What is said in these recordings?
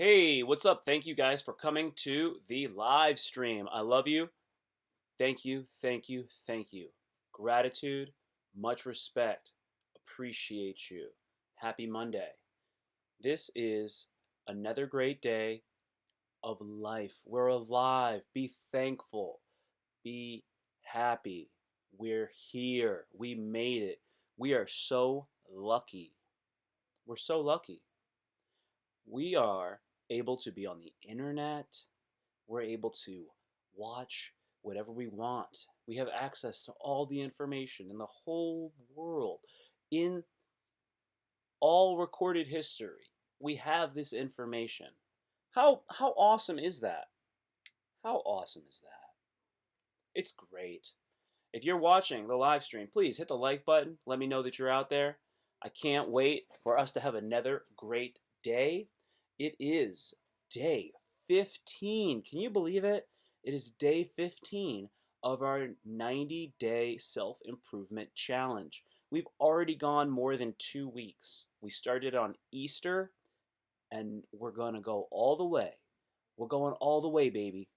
Hey, what's up? Thank you guys for coming to the live stream. I love you. Thank you, thank you, thank you. Gratitude, much respect. Appreciate you. Happy Monday. This is another great day of life. We're alive. Be thankful. Be happy. We're here. We made it. We are so lucky. We're so lucky. We are able to be on the internet. We're able to watch whatever we want. We have access to all the information in the whole world, in all recorded history. We have this information. How awesome is that? How awesome is that? It's great. If you're watching the live stream, please hit the like button. Let me know that you're out there. I can't wait for us to have another great day. It is day 15. Can you believe it? It is day 15 of our 90-day self-improvement challenge. We've already gone more than 2 weeks. We started on Easter, and we're going to go all the way. We're going all the way, baby.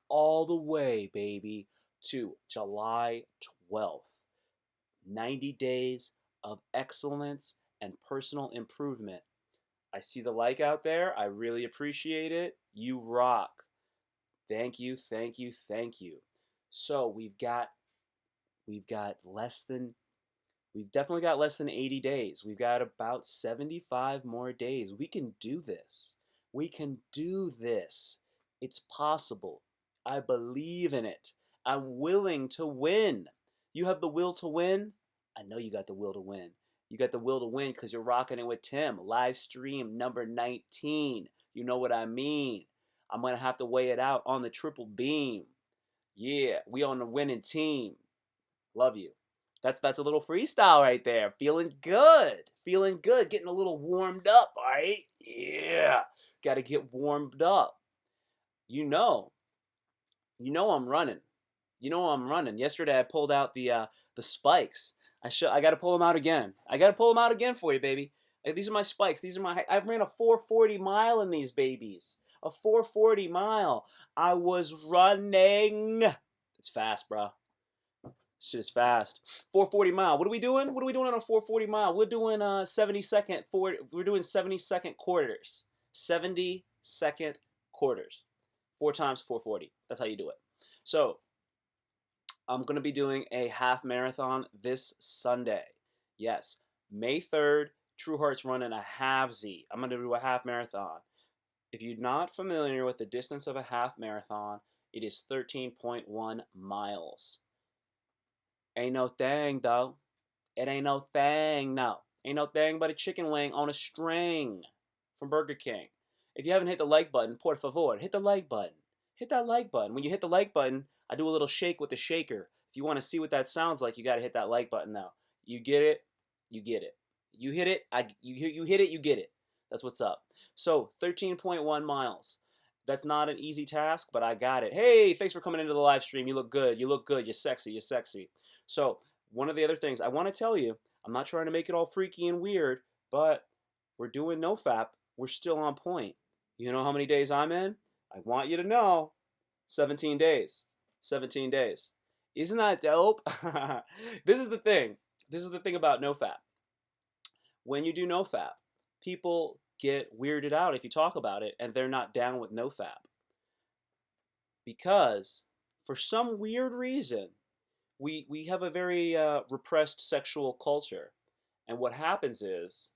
All the way, baby, to July 12th. 90 days of excellence and personal improvement. I see the like out there. I really appreciate it. You rock. Thank you, thank you, thank you. So we've definitely got less than 80 days. We've got about 75 more days. We can do this. We can do this. It's possible. I believe in it. I'm willing to win. You have the will to win? I know you got the will to win. You got the will to win because you're rocking it with Tim. Live stream number 19. You know what I mean. I'm going to have to weigh it out on the triple beam. Yeah, we on the winning team. Love you. That's a little freestyle right there. Feeling good. Feeling good. Getting a little warmed up, all right? Yeah. Got to get warmed up. You know. You know I'm running. You know I'm running. Yesterday I pulled out the spikes. I got to pull them out again. I got to pull them out again for you, baby. These are my spikes. I ran a 440 mile in these babies. A 440 mile. I was running. It's fast, bro. Shit is fast. 440 mile. What are we doing? What are we doing on a 440 mile? We're doing 70-second we're doing 70-second quarters. 70-second quarters. 4 times 440. That's how you do it. So, I'm going to be doing a half marathon this Sunday. Yes, May 3rd, Trueheart's running a halvesy. I'm going to do a half marathon. If you're not familiar with the distance of a half marathon, it is 13.1 miles. Ain't no thing, though. It ain't no thing, no. Ain't no thing but a chicken wing on a string from Burger King. If you haven't hit the like button, por favor, hit the like button. Hit that like button. When you hit the like button, I do a little shake with the shaker. If you want to see what that sounds like, you got to hit that like button now. You get it? You get it. You hit it, you hit it, you get it. That's what's up. So, 13.1 miles. That's not an easy task, but I got it. Hey, thanks for coming into the live stream. You look good. You look good. You're sexy. You're sexy. So, one of the other things I want to tell you, I'm not trying to make it all freaky and weird, but we're doing NoFap. We're still on point. You know how many days I'm in? I want you to know 17 days. 17 days. Isn't that dope? This is the thing. This is the thing about NoFap. When you do NoFap, people get weirded out if you talk about it and they're not down with NoFap. Because for some weird reason, we have a very repressed sexual culture. And what happens is,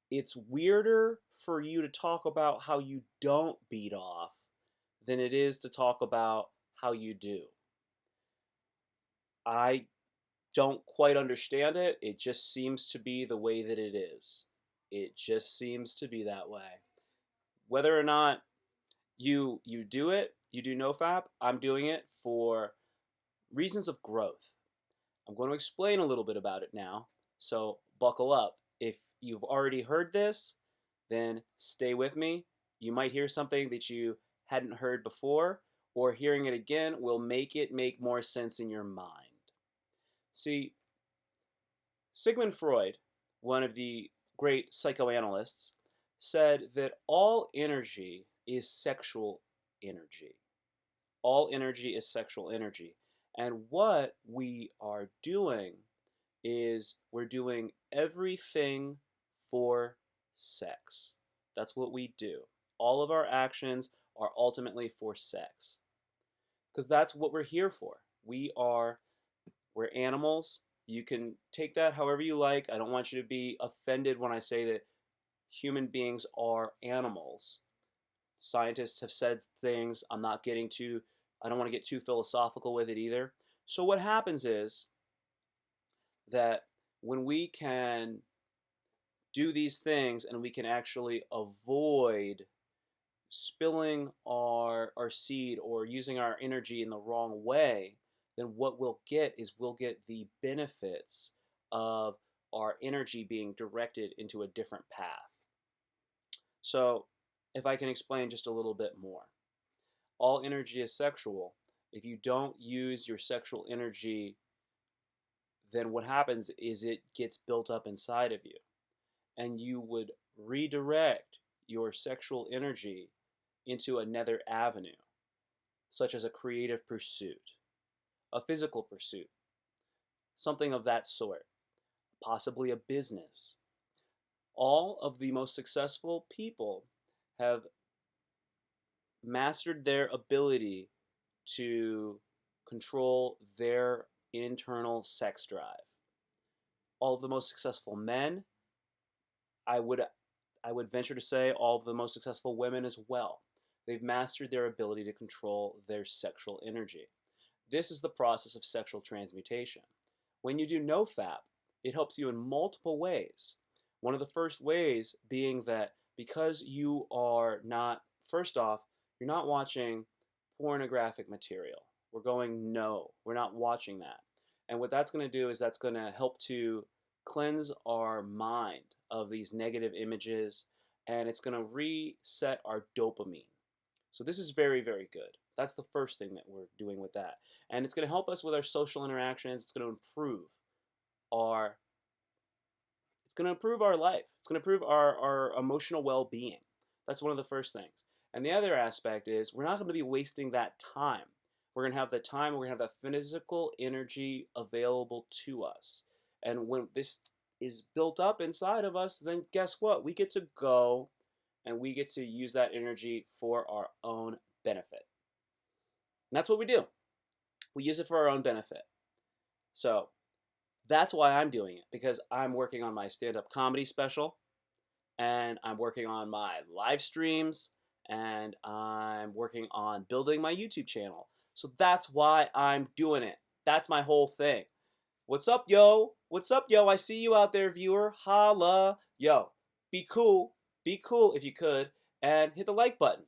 it's weirder for you to talk about how you don't beat off than it is to talk about how you do. I don't quite understand it. It just seems to be the way that it is. It just seems to be that way. Whether or not you do it, you do NoFap, I'm doing it for reasons of growth. I'm going to explain a little bit about it now, so buckle up. If you've already heard this, then stay with me. You might hear something that you hadn't heard before, or hearing it again will make it make more sense in your mind. See, Sigmund Freud, one of the great psychoanalysts, said that all energy is sexual energy. All energy is sexual energy. And what we are doing is we're doing everything for sex. That's what we do. All of our actions are ultimately for sex. Because that's what we're here for. We're animals. You can take that however you like. I don't want you to be offended when I say that human beings are animals. Scientists have said things. I don't want to get too philosophical with it either. So what happens is that when we can do these things and we can actually avoid spilling our seed or using our energy in the wrong way, then what we'll get is we'll get the benefits of our energy being directed into a different path. So, if I can explain just a little bit more, all energy is sexual. If you don't use your sexual energy, then what happens is it gets built up inside of you, and you would redirect your sexual energy into another avenue, such as a creative pursuit, a physical pursuit, something of that sort, possibly a business. All of the most successful people have mastered their ability to control their internal sex drive. All of the most successful men, I would I would venture to say all of the most successful women as well. They've mastered their ability to control their sexual energy. This is the process of sexual transmutation. When you do NoFap, it helps you in multiple ways. One of the first ways being that because you are not, first off, you're not watching pornographic material. We're going, no, we're not watching that. And what that's going to do is that's going to help to cleanse our mind of these negative images, and it's going to reset our dopamine. So this is very, very good. That's the first thing that we're doing with that. And it's going to help us with our social interactions. It's going to improve our life. It's going to improve our emotional well-being. That's one of the first things. And the other aspect is we're not going to be wasting that time. We're going to have the time, we're going to have that physical energy available to us. And when this is built up inside of us, then guess what? We get to go and we get to use that energy for our own benefit. And that's what we do. We use it for our own benefit. So that's why I'm doing it, because I'm working on my stand-up comedy special, and I'm working on my live streams, and I'm working on building my YouTube channel. So that's why I'm doing it. That's my whole thing. What's up, yo? What's up, yo? I see you out there, viewer. Holla. Yo, be cool. Be cool if you could, and hit the like button.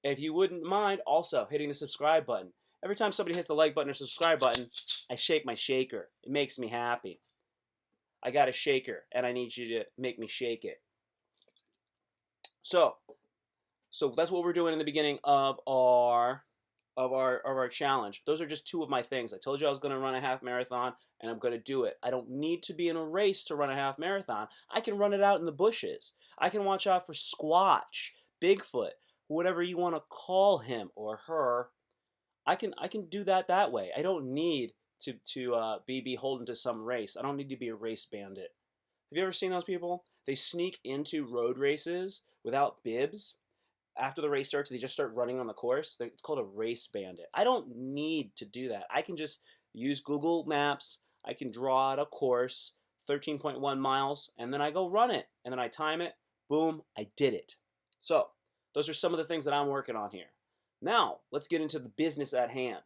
If you wouldn't mind also hitting the subscribe button. Every time somebody hits the like button or subscribe button, I shake my shaker. It makes me happy. I got a shaker, and I need you to make me shake it. So that's what we're doing in the beginning of our challenge. Those are just two of my things. I told you I was going to run a half marathon, and I'm going to do it. I don't need to be in a race to run a half marathon. I can run it out in the bushes. I can watch out for Squatch, Bigfoot, whatever you want to call him or her. I can do that way. I don't need to be beholden to some race. I don't need to be a race bandit. Have you ever seen those people? They sneak into road races without bibs. After the race starts, they just start running on the course. It's called a race bandit. I don't need to do that. I can just use Google Maps. I can draw out a course, 13.1 miles, and then I go run it. And then I time it. Boom, I did it. So those are some of the things that I'm working on here. Now, let's get into the business at hand.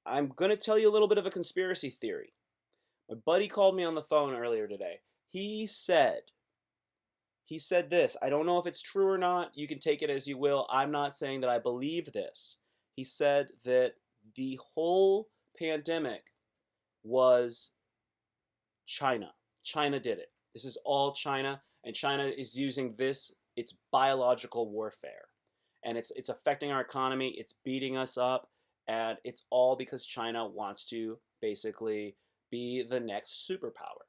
I'm going to tell you a little bit of a conspiracy theory. My buddy called me on the phone earlier today. He said this. I don't know if it's true or not. You can take it as you will. I'm not saying that I believe this. He said that the whole pandemic was China. China did it. This is all China, and China is using this. It's biological warfare, and it's affecting our economy. It's beating us up, and it's all because China wants to basically be the next superpower.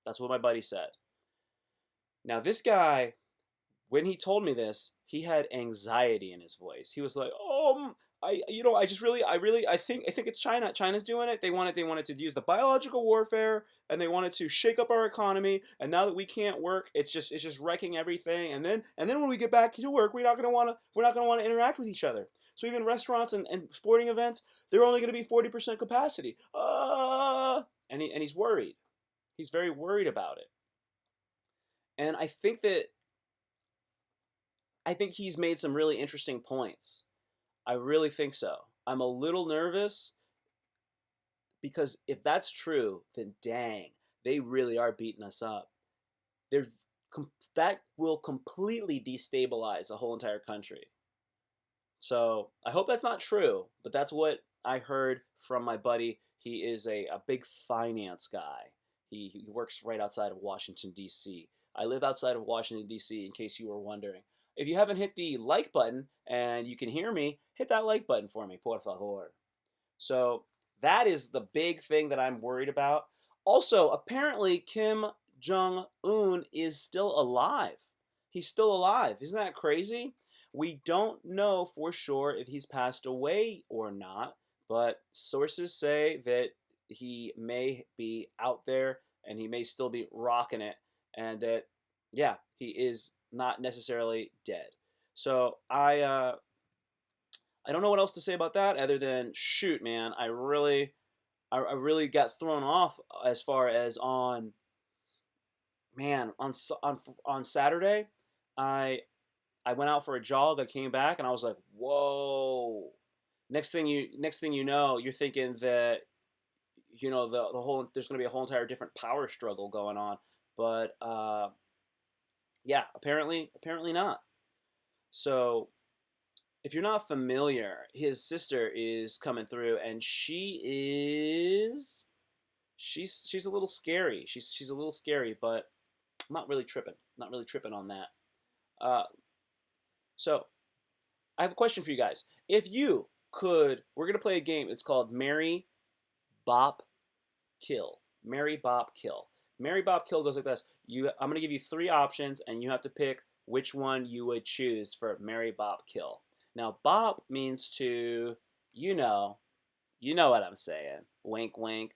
That's what my buddy said. Now, this guy when he told me this, he had anxiety in his voice. He was like, I just really, I think it's China. China's doing it. They wanted to use the biological warfare, and they wanted to shake up our economy. And now that we can't work, it's just wrecking everything. And then when we get back to work, we're not gonna want to interact with each other. So even restaurants and sporting events, they're only going to be 40% capacity. And he's worried. He's very worried about it. And I think he's made some really interesting points. I really think so. I'm a little nervous because if that's true, then dang, they really are beating us up. There's that will completely destabilize a whole entire country. So I hope that's not true, but that's what I heard from my buddy. He is a big finance guy. He works right outside of Washington, D.C. I live outside of Washington, D.C., in case you were wondering. If you haven't hit the like button and you can hear me, hit that like button for me, por favor. So that is the big thing that I'm worried about. Also, apparently, Kim Jong Un is still alive. He's still alive. Isn't that crazy? We don't know for sure if he's passed away or not, but sources say that he may be out there and he may still be rocking it, and that, yeah, he is not necessarily dead. So I don't know what else to say about that other than shoot, man. I really got thrown off as far as on man on Saturday. I I went out for a jog. I came back and I was like, whoa. Next thing you know, you're thinking that the whole there's going to be a whole entire different power struggle going on, but yeah, apparently not. So if you're not familiar, his sister is coming through, and she's a little scary. She's a little scary, but I'm not really tripping. Not really tripping on that. Uh, so I have a question for you guys. If you could, we're gonna play a game. It's called Mary Bop Kill. Mary Bop Kill. Mary Bop Kill goes like this. I'm gonna give you three options, and you have to pick which one you would choose for Mary Bop Kill. Now, bop means to, you know, you know what I'm saying. Wink, wink.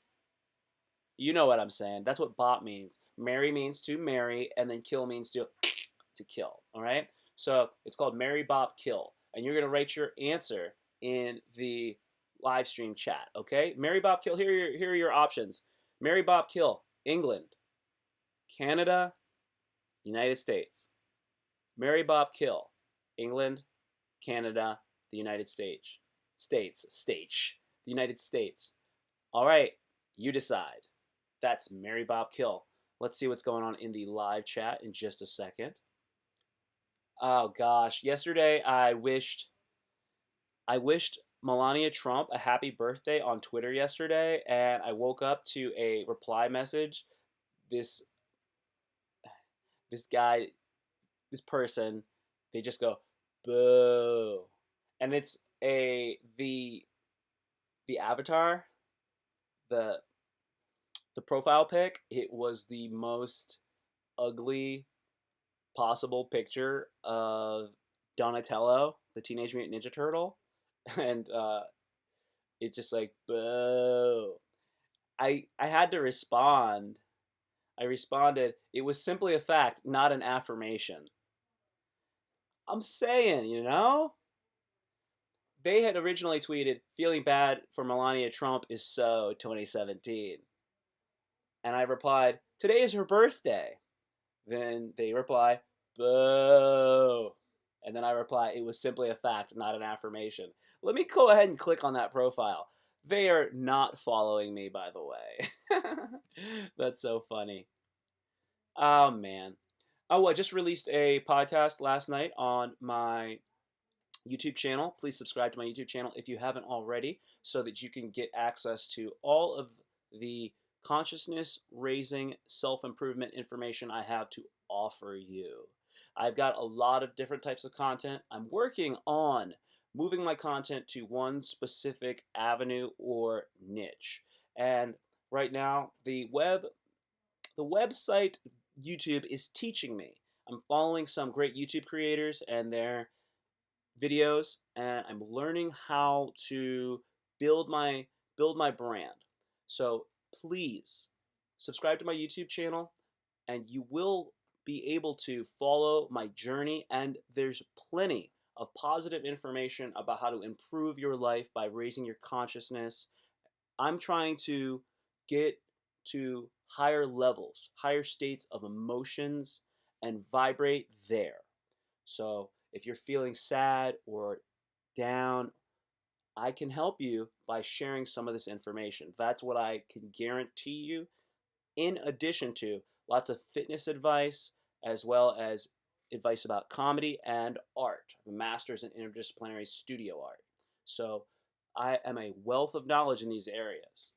You know what I'm saying. That's what bop means. Marry means to marry, and then kill means to kill. All right. So it's called Marry Bop Kill, and you're gonna write your answer in the live stream chat. Okay. Marry Bop Kill. Here are your options. Marry Bop Kill. England, Canada, United States. Marry Bop Kill. England, Canada, the United States. The United States. All right. You decide. That's Mary Bob Kill. Let's see what's going on in the live chat in just a second. Oh gosh, yesterday I wished Melania Trump a happy birthday on Twitter yesterday, and I woke up to a reply message. This this guy, this person, they just go boo, and it's a the avatar, the the profile pic. It was the most ugly possible picture of Donatello, the Teenage Mutant Ninja Turtle, and it's just like boo. I had to respond. I responded. It was simply a fact, not an affirmation. I'm saying, they had originally tweeted, "Feeling bad for Melania Trump is so 2017," and I replied, "Today is her birthday." Then they reply, "Boo." And then I reply, "It was simply a fact, not an affirmation." Let me go ahead and click on that profile. They are not following me, by the way. That's so funny. Oh, man. Oh, I just released a podcast last night on my YouTube channel. Please subscribe to my YouTube channel if you haven't already, so that you can get access to all of the consciousness raising self improvement information I have to offer you. I've got a lot of different types of content. I'm working on moving my content to one specific avenue or niche. And right now, the website YouTube is teaching me. I'm following some great YouTube creators and their videos, and I'm learning how to build my build my brand. So please subscribe to my YouTube channel, and you will be able to follow my journey. And there's plenty of positive information about how to improve your life by raising your consciousness. I'm trying to get to higher levels, higher states of emotions, and vibrate there. So if you're feeling sad or down, I can help you by sharing some of this information. That's what I can guarantee you, in addition to lots of fitness advice, as well as advice about comedy and art. I have a master's in interdisciplinary studio art. So I am a wealth of knowledge in these areas.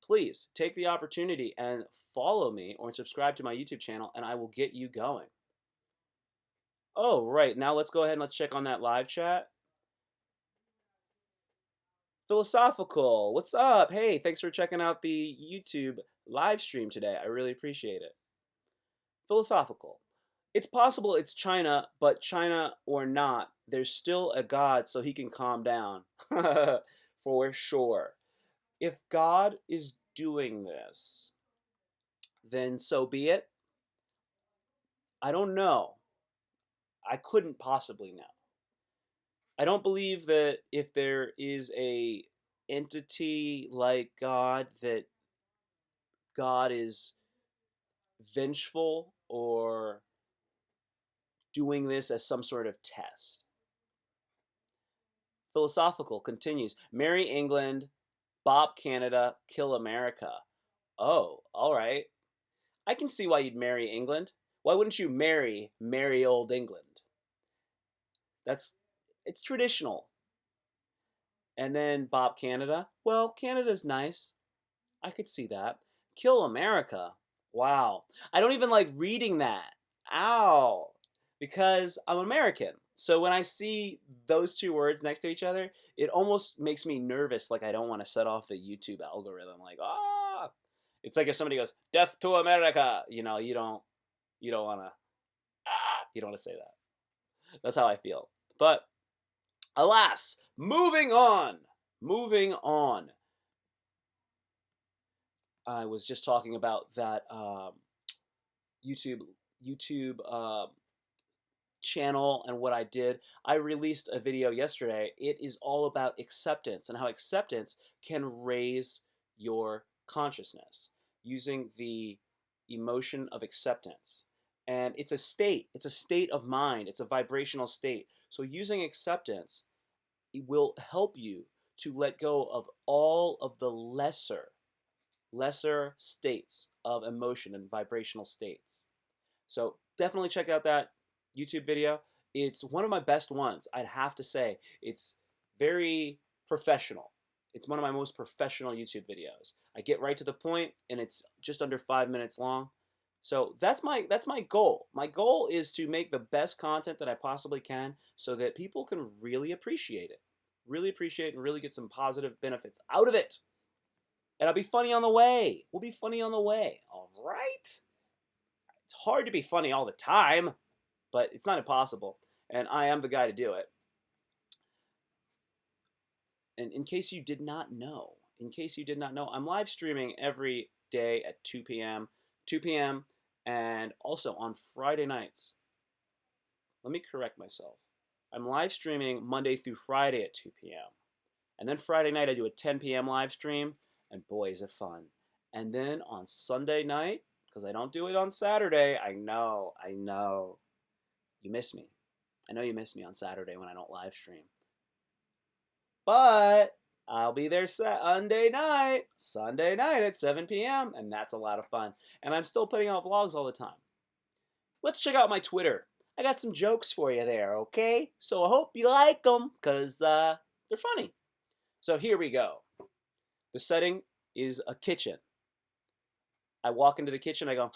Please take the opportunity and follow me or subscribe to my YouTube channel, and I will get you going. Oh, right. Now let's go ahead and let's check on that live chat. Philosophical, what's up? Hey, thanks for checking out the YouTube live stream today. I really appreciate it. Philosophical. It's possible it's China, but China or not, there's still a God, so he can calm down. For sure. If God is doing this, then so be it. I don't know. I couldn't possibly know. I don't believe that if there is a entity like God, that God is vengeful or doing this as some sort of test. Philosophical continues. Marry England, Bob Canada, kill America. Oh, all right. I can see why you'd marry England. Why wouldn't you marry merry old England? It's traditional. And then Bob Canada. Well, Canada's nice. I could see that. Kill America. Wow. I don't even like reading that. Ow. Because I'm American. So when I see those two words next to each other, it almost makes me nervous. Like I don't want to set off the YouTube algorithm. Like, ah. It's like if somebody goes, "Death to America," you don't want to, you don't want to say that. That's how I feel. But alas, moving on. Moving on. I was just talking about that YouTube YouTube channel and what I did. I released a video yesterday. It is all about acceptance and how acceptance can raise your consciousness using the emotion of acceptance. And it's a state. It's a state of mind. It's a vibrational state. So using acceptance, it will help you to let go of all of the lesser states of emotion and vibrational states. So definitely check out that YouTube video. It's one of my best ones, I'd have to say. It's very professional. It's one of my most professional YouTube videos. I get right to the point, and it's just under 5 minutes long. So that's my goal. My goal is to make the best content that I possibly can so that people can really appreciate it. Really appreciate it and really get some positive benefits out of it. And I'll be funny on the way. We'll be funny on the way. All right? It's hard to be funny all the time, but it's not impossible. And I am the guy to do it. And in case you did not know, I'm live streaming every day at 2 p.m., and also on Friday nights. Let me correct myself. I'm live streaming Monday through Friday at 2 p.m. And then Friday night I do a 10 p.m. live stream, and boy, is it fun. And then on Sunday night, because I don't do it on Saturday, I know. You miss me. I know you miss me on Saturday when I don't live stream. But I'll be there Sunday night at 7 p.m., and that's a lot of fun. And I'm still putting out vlogs all the time. Let's check out my Twitter. I got some jokes for you there, okay? So I hope you like them, because they're funny. So here we go. The setting is a kitchen. I walk into the kitchen, I go,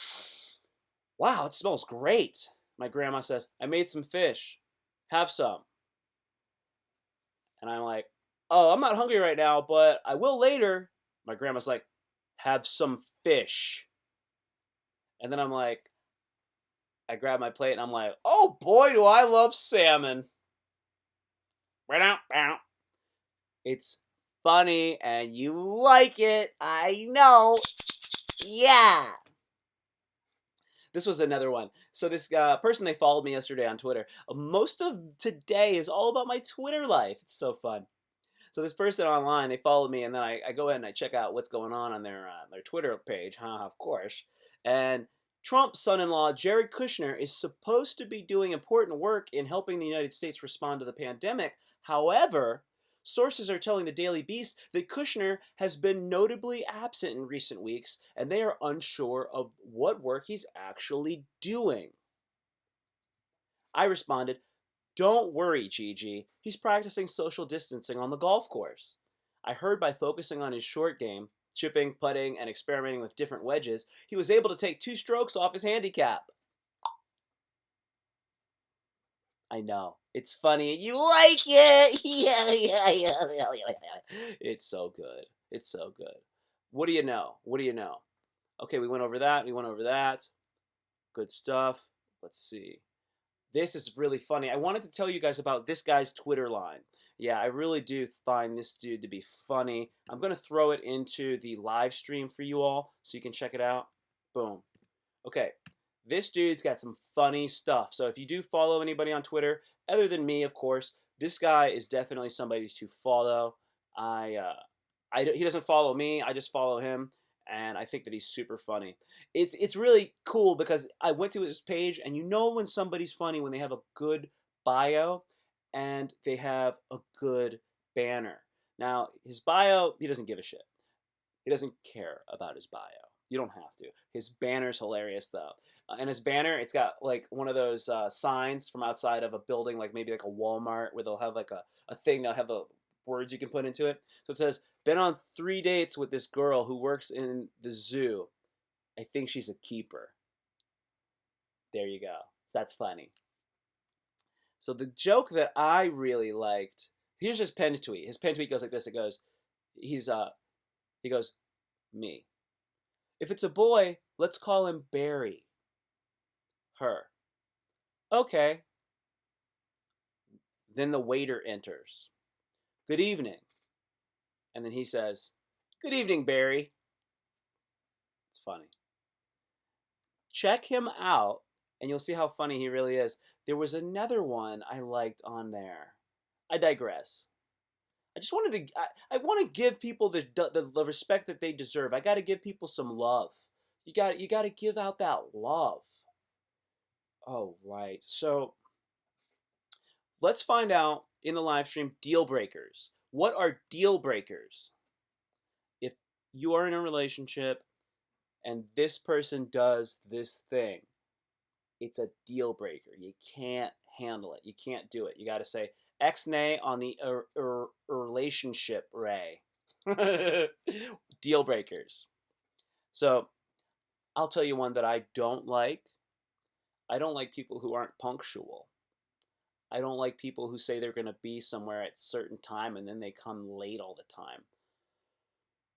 wow, it smells great. My grandma says, I made some fish. Have some. And I'm like, oh, I'm not hungry right now, but I will later. My grandma's like, have some fish. And then I'm like, I grab my plate and I'm like, oh boy, do I love salmon. It's funny and you like it. I know. Yeah. This was another one. So this person, they followed me yesterday on Twitter. Most of today is all about my Twitter life. It's so fun. So this person online, they followed me, and then I go ahead and I check out what's going on their Twitter page, of course. And Trump's son-in-law, Jared Kushner, is supposed to be doing important work in helping the United States respond to the pandemic. However, sources are telling the Daily Beast that Kushner has been notably absent in recent weeks, and they are unsure of what work he's actually doing. I responded, don't worry, Gigi. He's practicing social distancing on the golf course. I heard by focusing on his short game, chipping, putting, and experimenting with different wedges, he was able to take 2 strokes off his handicap. I know. It's funny. You like it. It's so good. It's so good. What do you know? What do you know? Okay, we went over that. We went over that. Good stuff. Let's see. This is really funny. I wanted to tell you guys about this guy's Twitter line. Yeah, I really do find this dude to be funny. I'm going to throw it into the live stream for you all so you can check it out. Boom. Okay, this dude's got some funny stuff. So if you do follow anybody on Twitter, other than me, of course, this guy is definitely somebody to follow. He doesn't follow me. I just follow him, and I think that he's super funny. It's really cool because I went to his page, and you know when somebody's funny when they have a good bio and they have a good banner. Now, his bio, he doesn't give a shit. He doesn't care about his bio. You don't have to. His banner's hilarious though. And his banner, it's got like one of those signs from outside of a building, like maybe like a Walmart, where they'll have like a thing. They'll have the words you can put into it. So it says, "Been on 3 dates with this girl who works in the zoo. I think she's a keeper." There you go. That's funny. So the joke that I really liked. Here's his pen tweet. His pen tweet goes like this. It goes, he goes, me. If it's a boy, let's call him Barry. Her. Okay. Then the waiter enters. Good evening. And then he says, good evening, Barry. It's funny. Check him out, and you'll see how funny he really is. There was another one I liked on there. I digress. I just wanted to. I want to give people the respect that they deserve. I got to give people some love. You got to give out that love. Oh right. So let's find out in the live stream deal breakers. What are deal breakers? If you are in a relationship and this person does this thing, it's a deal breaker. You can't handle it. You can't do it. You got to say X-nay on the relationship ray. Deal breakers. So I'll tell you one that I don't like. I don't like people who aren't punctual. I don't like people who say they're going to be somewhere at a certain time and then they come late all the time.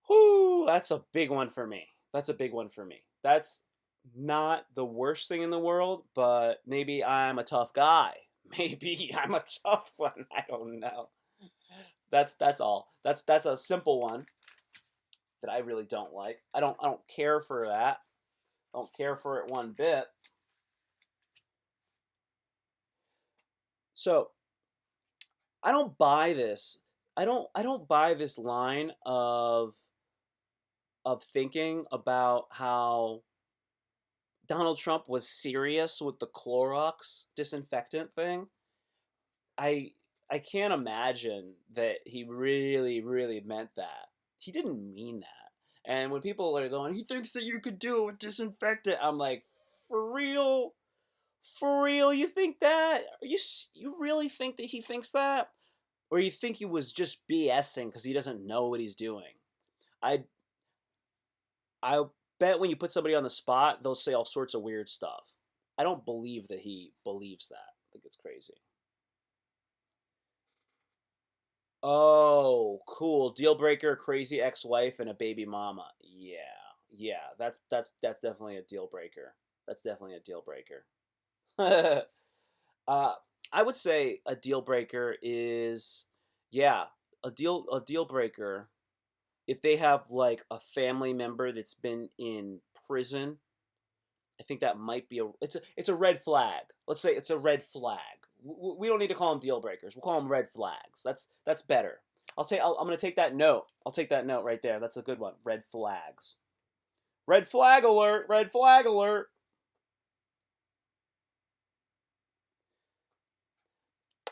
Whoo, that's a big one for me. That's a big one for me. That's not the worst thing in the world, but maybe I'm a tough guy. Maybe I'm a tough one. I don't know. That's all. That's a simple one that I really don't like. I don't care for that. I don't care for it one bit. So I don't buy this. I don't buy this line of thinking about how Donald Trump was serious with the Clorox disinfectant thing. I I can't imagine that he really, really meant that. He didn't mean that. And when people are going, he thinks that you could do it with disinfectant, I'm like, for real? For real, you think that? You really think that he thinks that? Or you think he was just BSing because he doesn't know what he's doing? I I bet when you put somebody on the spot, they'll say all sorts of weird stuff. I don't believe that he believes that. I think it's crazy. Oh, cool. Deal breaker, crazy ex-wife, and a baby mama. Yeah. Yeah, that's definitely a deal breaker. That's definitely a deal breaker. uh, I would say a deal breaker is, yeah, a deal breaker. If they have like a family member that's been in prison, I think that might be it's a red flag. Let's say it's a red flag. We don't need to call them deal breakers. We'll call them red flags. That's better. I'm gonna take that note. I'll take that note right there. That's a good one. Red flags. Red flag alert. Red flag alert.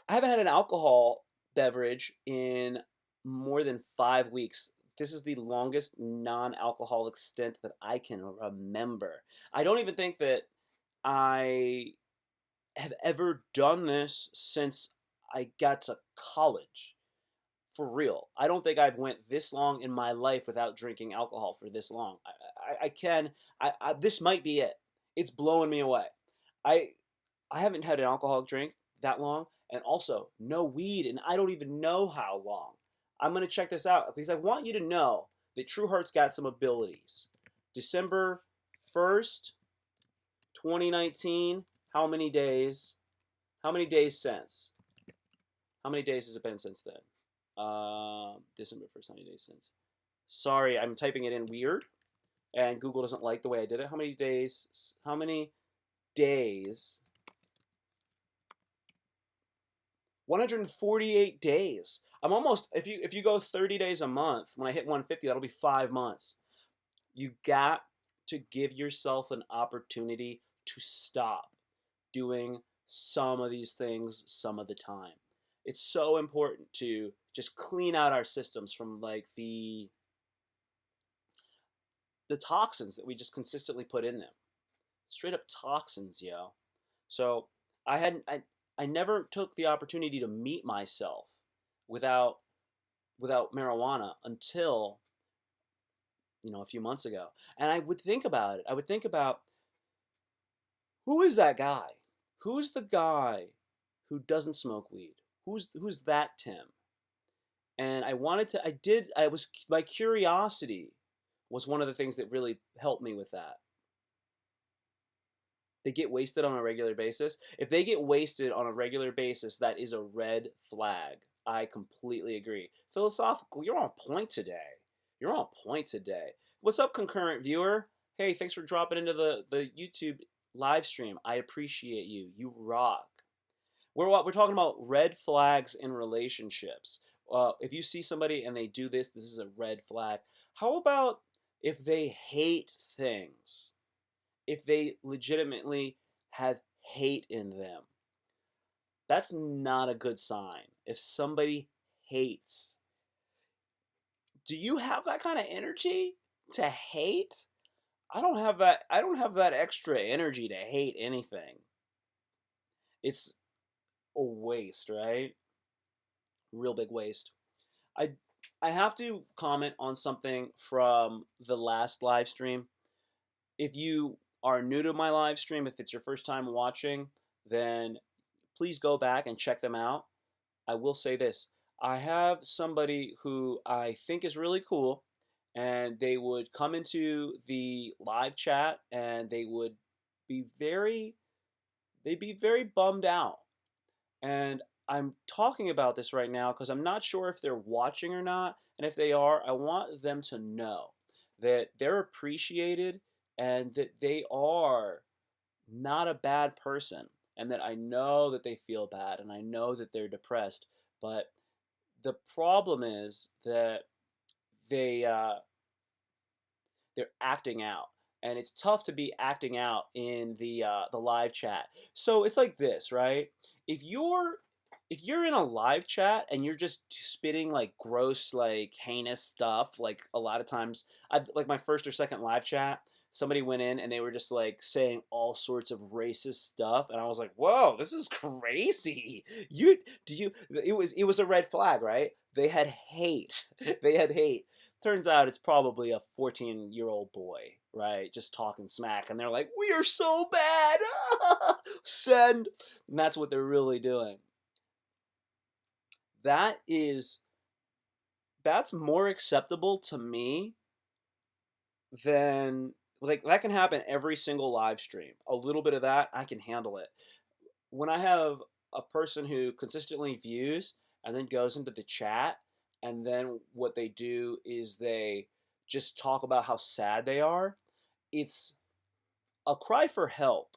I haven't had an alcohol beverage in more than 5 weeks. This is the longest non-alcoholic stint that I can remember. I don't even think that I have ever done this since I got to college. For real. I don't think I've went this long in my life without drinking alcohol for this long. I can this might be it. It's blowing me away. I I haven't had an alcoholic drink that long, and also no weed, and I don't even know how long. I'm gonna check this out because I want you to know that Trueheart's got some abilities. December 1st, 2019. How many days? How many days since? How many days has it been since then? December 1st, how many days since? Sorry, I'm typing it in weird, and Google doesn't like the way I did it. How many days? How many days 148 days. I'm almost if you go 30 days a month, when I hit 150, that'll be 5 months. You got to give yourself an opportunity to stop doing some of these things some of the time. It's so important to just clean out our systems from like the toxins that we just consistently put in them. Straight up toxins, yo. So I hadn't I never took the opportunity to meet myself without marijuana until a few months ago. And I would think about it. I would think about, who is that guy? Who's the guy who doesn't smoke weed? Who's that Tim? And I was my curiosity was one of the things that really helped me with that. They get wasted on a regular basis. If they get wasted on a regular basis, that is a red flag. I completely agree. Philosophical, you're on point today. You're on point today. What's up, concurrent viewer? Hey, thanks for dropping into the YouTube live stream. I appreciate you. You rock. We're talking about red flags in relationships. If you see somebody and they do this, this is a red flag. How about if they hate things? If they legitimately have hate in them, that's not a good sign. If somebody hates, do you have that kind of energy to hate? I don't have that. I don't have that extra energy to hate anything. It's a waste, right? Real big waste. I I have to comment on something from the last live stream. If you are new to my live stream, if it's your first time watching, then please go back and check them out. I will say this. I have somebody who I think is really cool, and they would come into the live chat and be very they'd be very bummed out. And I'm talking about this right now because I'm not sure if they're watching or not. And if they are, I want them to know that they're appreciated and that they are not a bad person. And that I know that they feel bad and I know that they're depressed. But the problem is that they they're acting out, and it's tough to be acting out in the live chat. So it's like this, right? If you're if you're in a live chat and you're just spitting like gross, like heinous stuff, like a lot of times, like my first or second live chat, somebody went in and they were just like saying all sorts of racist stuff, and I was like, "Whoa, this is crazy!" You do you? It was a red flag, right? They had hate. They had hate. Turns out it's probably a 14-year-old boy, right? Just talking smack, and they're like, "We are so bad." Send. And that's what they're really doing. That is that's more acceptable to me than Like that can happen every single live stream. A little bit of that, I can handle it. When I have a person who consistently views and then goes into the chat, and then what they do is they just talk about how sad they are, it's a cry for help.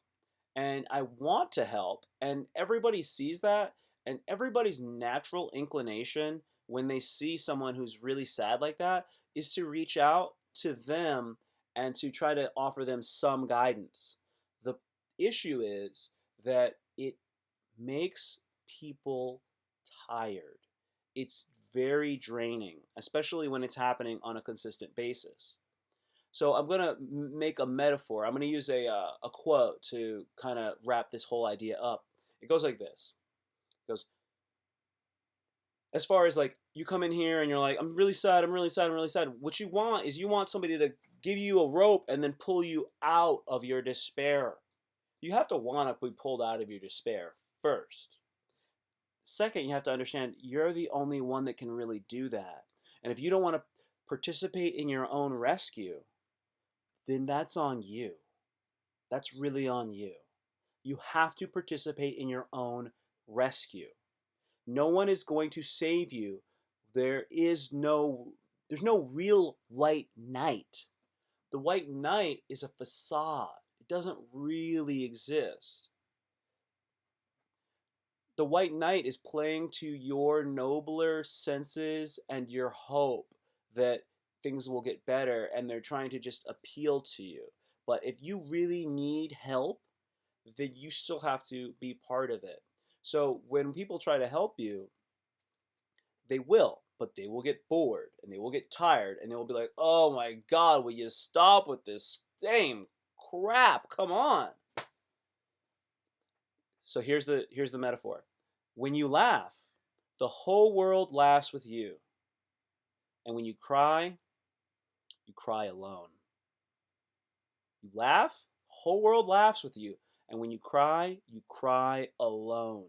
And I want to help, and everybody sees that, and everybody's natural inclination when they see someone who's really sad like that is to reach out to them and to try to offer them some guidance. The issue is that it makes people tired. It's very draining, especially when it's happening on a consistent basis. So I'm going to make a metaphor. I'm going to use a quote to kind of wrap this whole idea up. It goes like this. It goes, as far as like you come in here and you're like, I'm really sad, I'm really sad, I'm really sad. What you want is you want somebody to give you a rope and then pull you out of your despair. You have to want to be pulled out of your despair first. Second, you have to understand you're the only one that can really do that. And if you don't want to participate in your own rescue, then that's on you. That's really on you. You have to participate in your own rescue. No one is going to save you. There's no real white knight. The white knight is a facade. It doesn't really exist. The white knight is playing to your nobler senses and your hope that things will get better, and they're trying to just appeal to you. But if you really need help, then you still have to be part of it. So when people try to help you, they will, but they will get bored and they will get tired and they will be like, "Oh my God, will you stop with this same crap? Come on." So here's the metaphor. When you laugh, the whole world laughs with you. And when you cry alone. You laugh, the whole world laughs with you. And when you cry alone.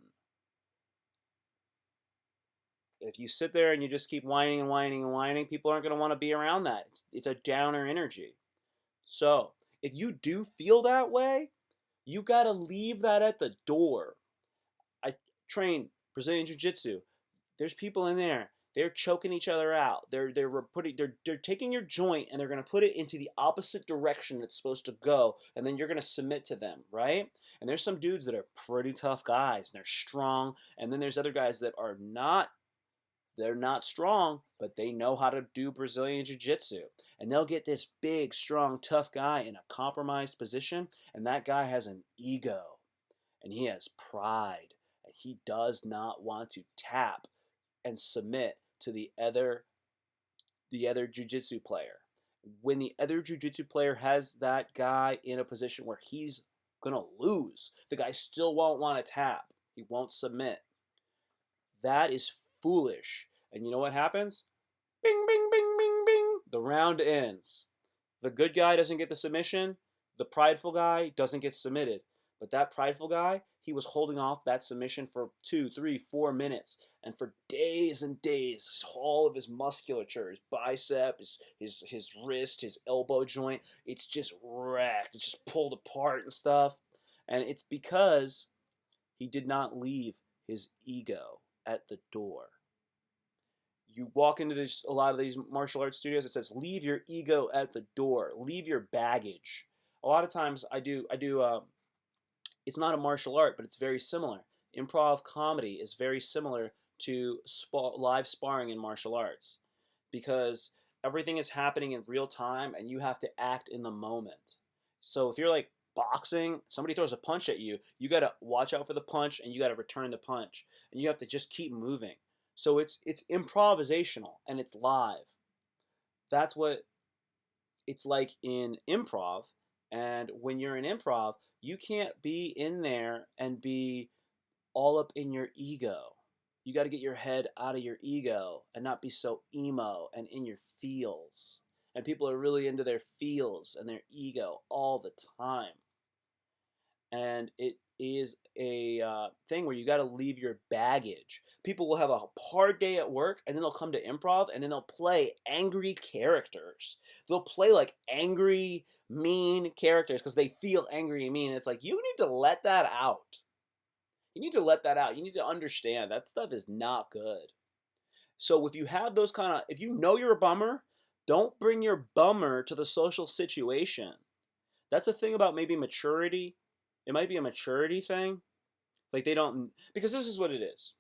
If you sit there and you just keep whining and whining and whining, people aren't going to want to be around that. It's a downer energy. So, if you do feel that way, you got to leave that at the door. I train Brazilian Jiu-Jitsu. There's people in there. They're choking each other out. They're taking your joint and they're going to put it into the opposite direction it's supposed to go, and then you're going to submit to them, right? And there's some dudes that are pretty tough guys. And they're strong, and then there's other guys that are not. They're not strong, but they know how to do Brazilian Jiu-Jitsu. And they'll get this big, strong, tough guy in a compromised position, and that guy has an ego, and he has pride, and he does not want to tap and submit to the other jiu-jitsu player. When the other jiu-jitsu player has that guy in a position where he's gonna lose, the guy still won't want to tap. He won't submit. That is foolish. And you know what happens? Bing, bing, bing, bing, bing. The round ends. The good guy doesn't get the submission. The prideful guy doesn't get submitted. But that prideful guy, he was holding off that submission for 2, 3, 4 minutes. And for days and days, all of his musculature, his bicep, his wrist, his elbow joint, it's just wrecked. It's just pulled apart and stuff. And it's because he did not leave his ego at the door. You walk into a lot of these martial arts studios, it says leave your ego at the door, leave your baggage. A lot of times it's not a martial art, but it's very similar. Improv comedy is very similar to live sparring in martial arts, because everything is happening in real time and you have to act in the moment. So if you're like boxing, somebody throws a punch at you, you got to watch out for the punch and you got to return the punch, and you have to just keep moving. So it's improvisational and it's live. That's what it's like in improv. And when you're in improv, you can't be in there and be all up in your ego. You got to get your head out of your ego and not be so emo and in your feels. And people are really into their feels and their ego all the time. And it is a thing where you got to leave your baggage. People will have a hard day at work, and then they'll come to improv, and then they'll play angry characters. They'll play like angry mean characters because they feel angry and mean. It's like you need to let that out. You need to let that out. You need to understand that stuff is not good. So if you have those kind of, if you know you're a bummer, don't bring your bummer to the social situation. That's a thing about maybe maturity. It might be a maturity thing. Like they don't, because this is what it is.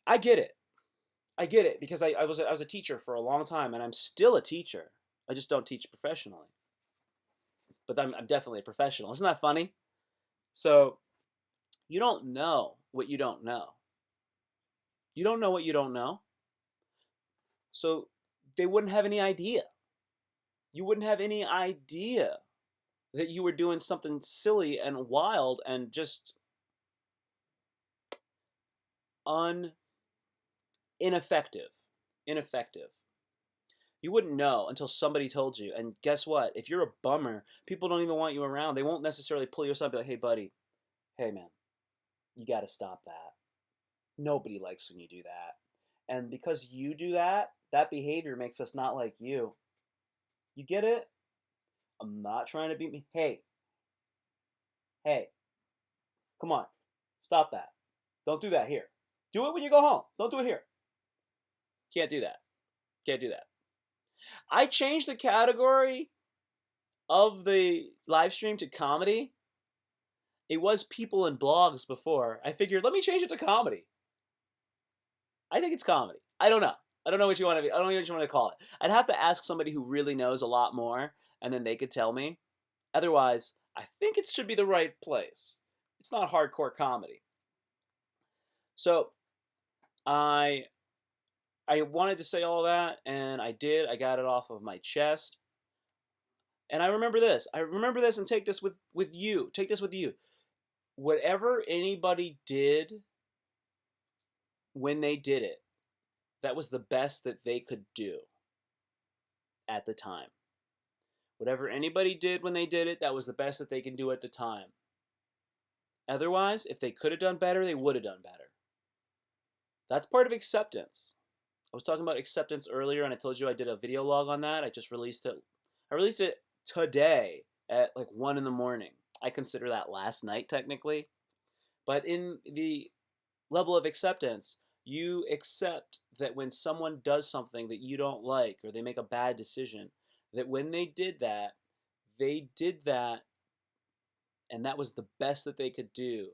I get it. I get it because I was a teacher for a long time and I'm still a teacher. I just don't teach professionally. But I'm definitely a professional. Isn't that funny? So you don't know what you don't know. You don't know what you don't know. So they wouldn't have any idea. You wouldn't have any idea that you were doing something silly and wild and just un ineffective. Ineffective. You wouldn't know until somebody told you. And guess what? If you're a bummer, people don't even want you around. They won't necessarily pull you aside and be like, hey, buddy, hey, man, you got to stop that. Nobody likes when you do that. And because you do that, that behavior makes us not like you. You get it? I'm not trying to be me. Hey, hey, come on. Stop that. Don't do that here. Do it when you go home. Don't do it here. Can't do that. Can't do that. I changed the category of the live stream to comedy. It was people and blogs before. I figured, let me change it to comedy. I think it's comedy. I don't know. I don't know what you want to be. I don't know what you want to call it. I'd have to ask somebody who really knows a lot more, and then they could tell me. Otherwise, I think it should be the right place. It's not hardcore comedy. So I I wanted to say all that, and I did. I got it off of my chest. And I remember this. I remember this and take this with you. Take this with you. Whatever anybody did when they did it, that was the best that they could do at the time. Whatever anybody did when they did it, that was the best that they can do at the time. Otherwise, if they could have done better, they would have done better. That's part of acceptance. I was talking about acceptance earlier, and I told you I did a video log on that. I just released it. I released it today at like 1 in the morning. I consider that last night, technically. But in the level of acceptance, you accept that when someone does something that you don't like or they make a bad decision, that when they did that and that was the best that they could do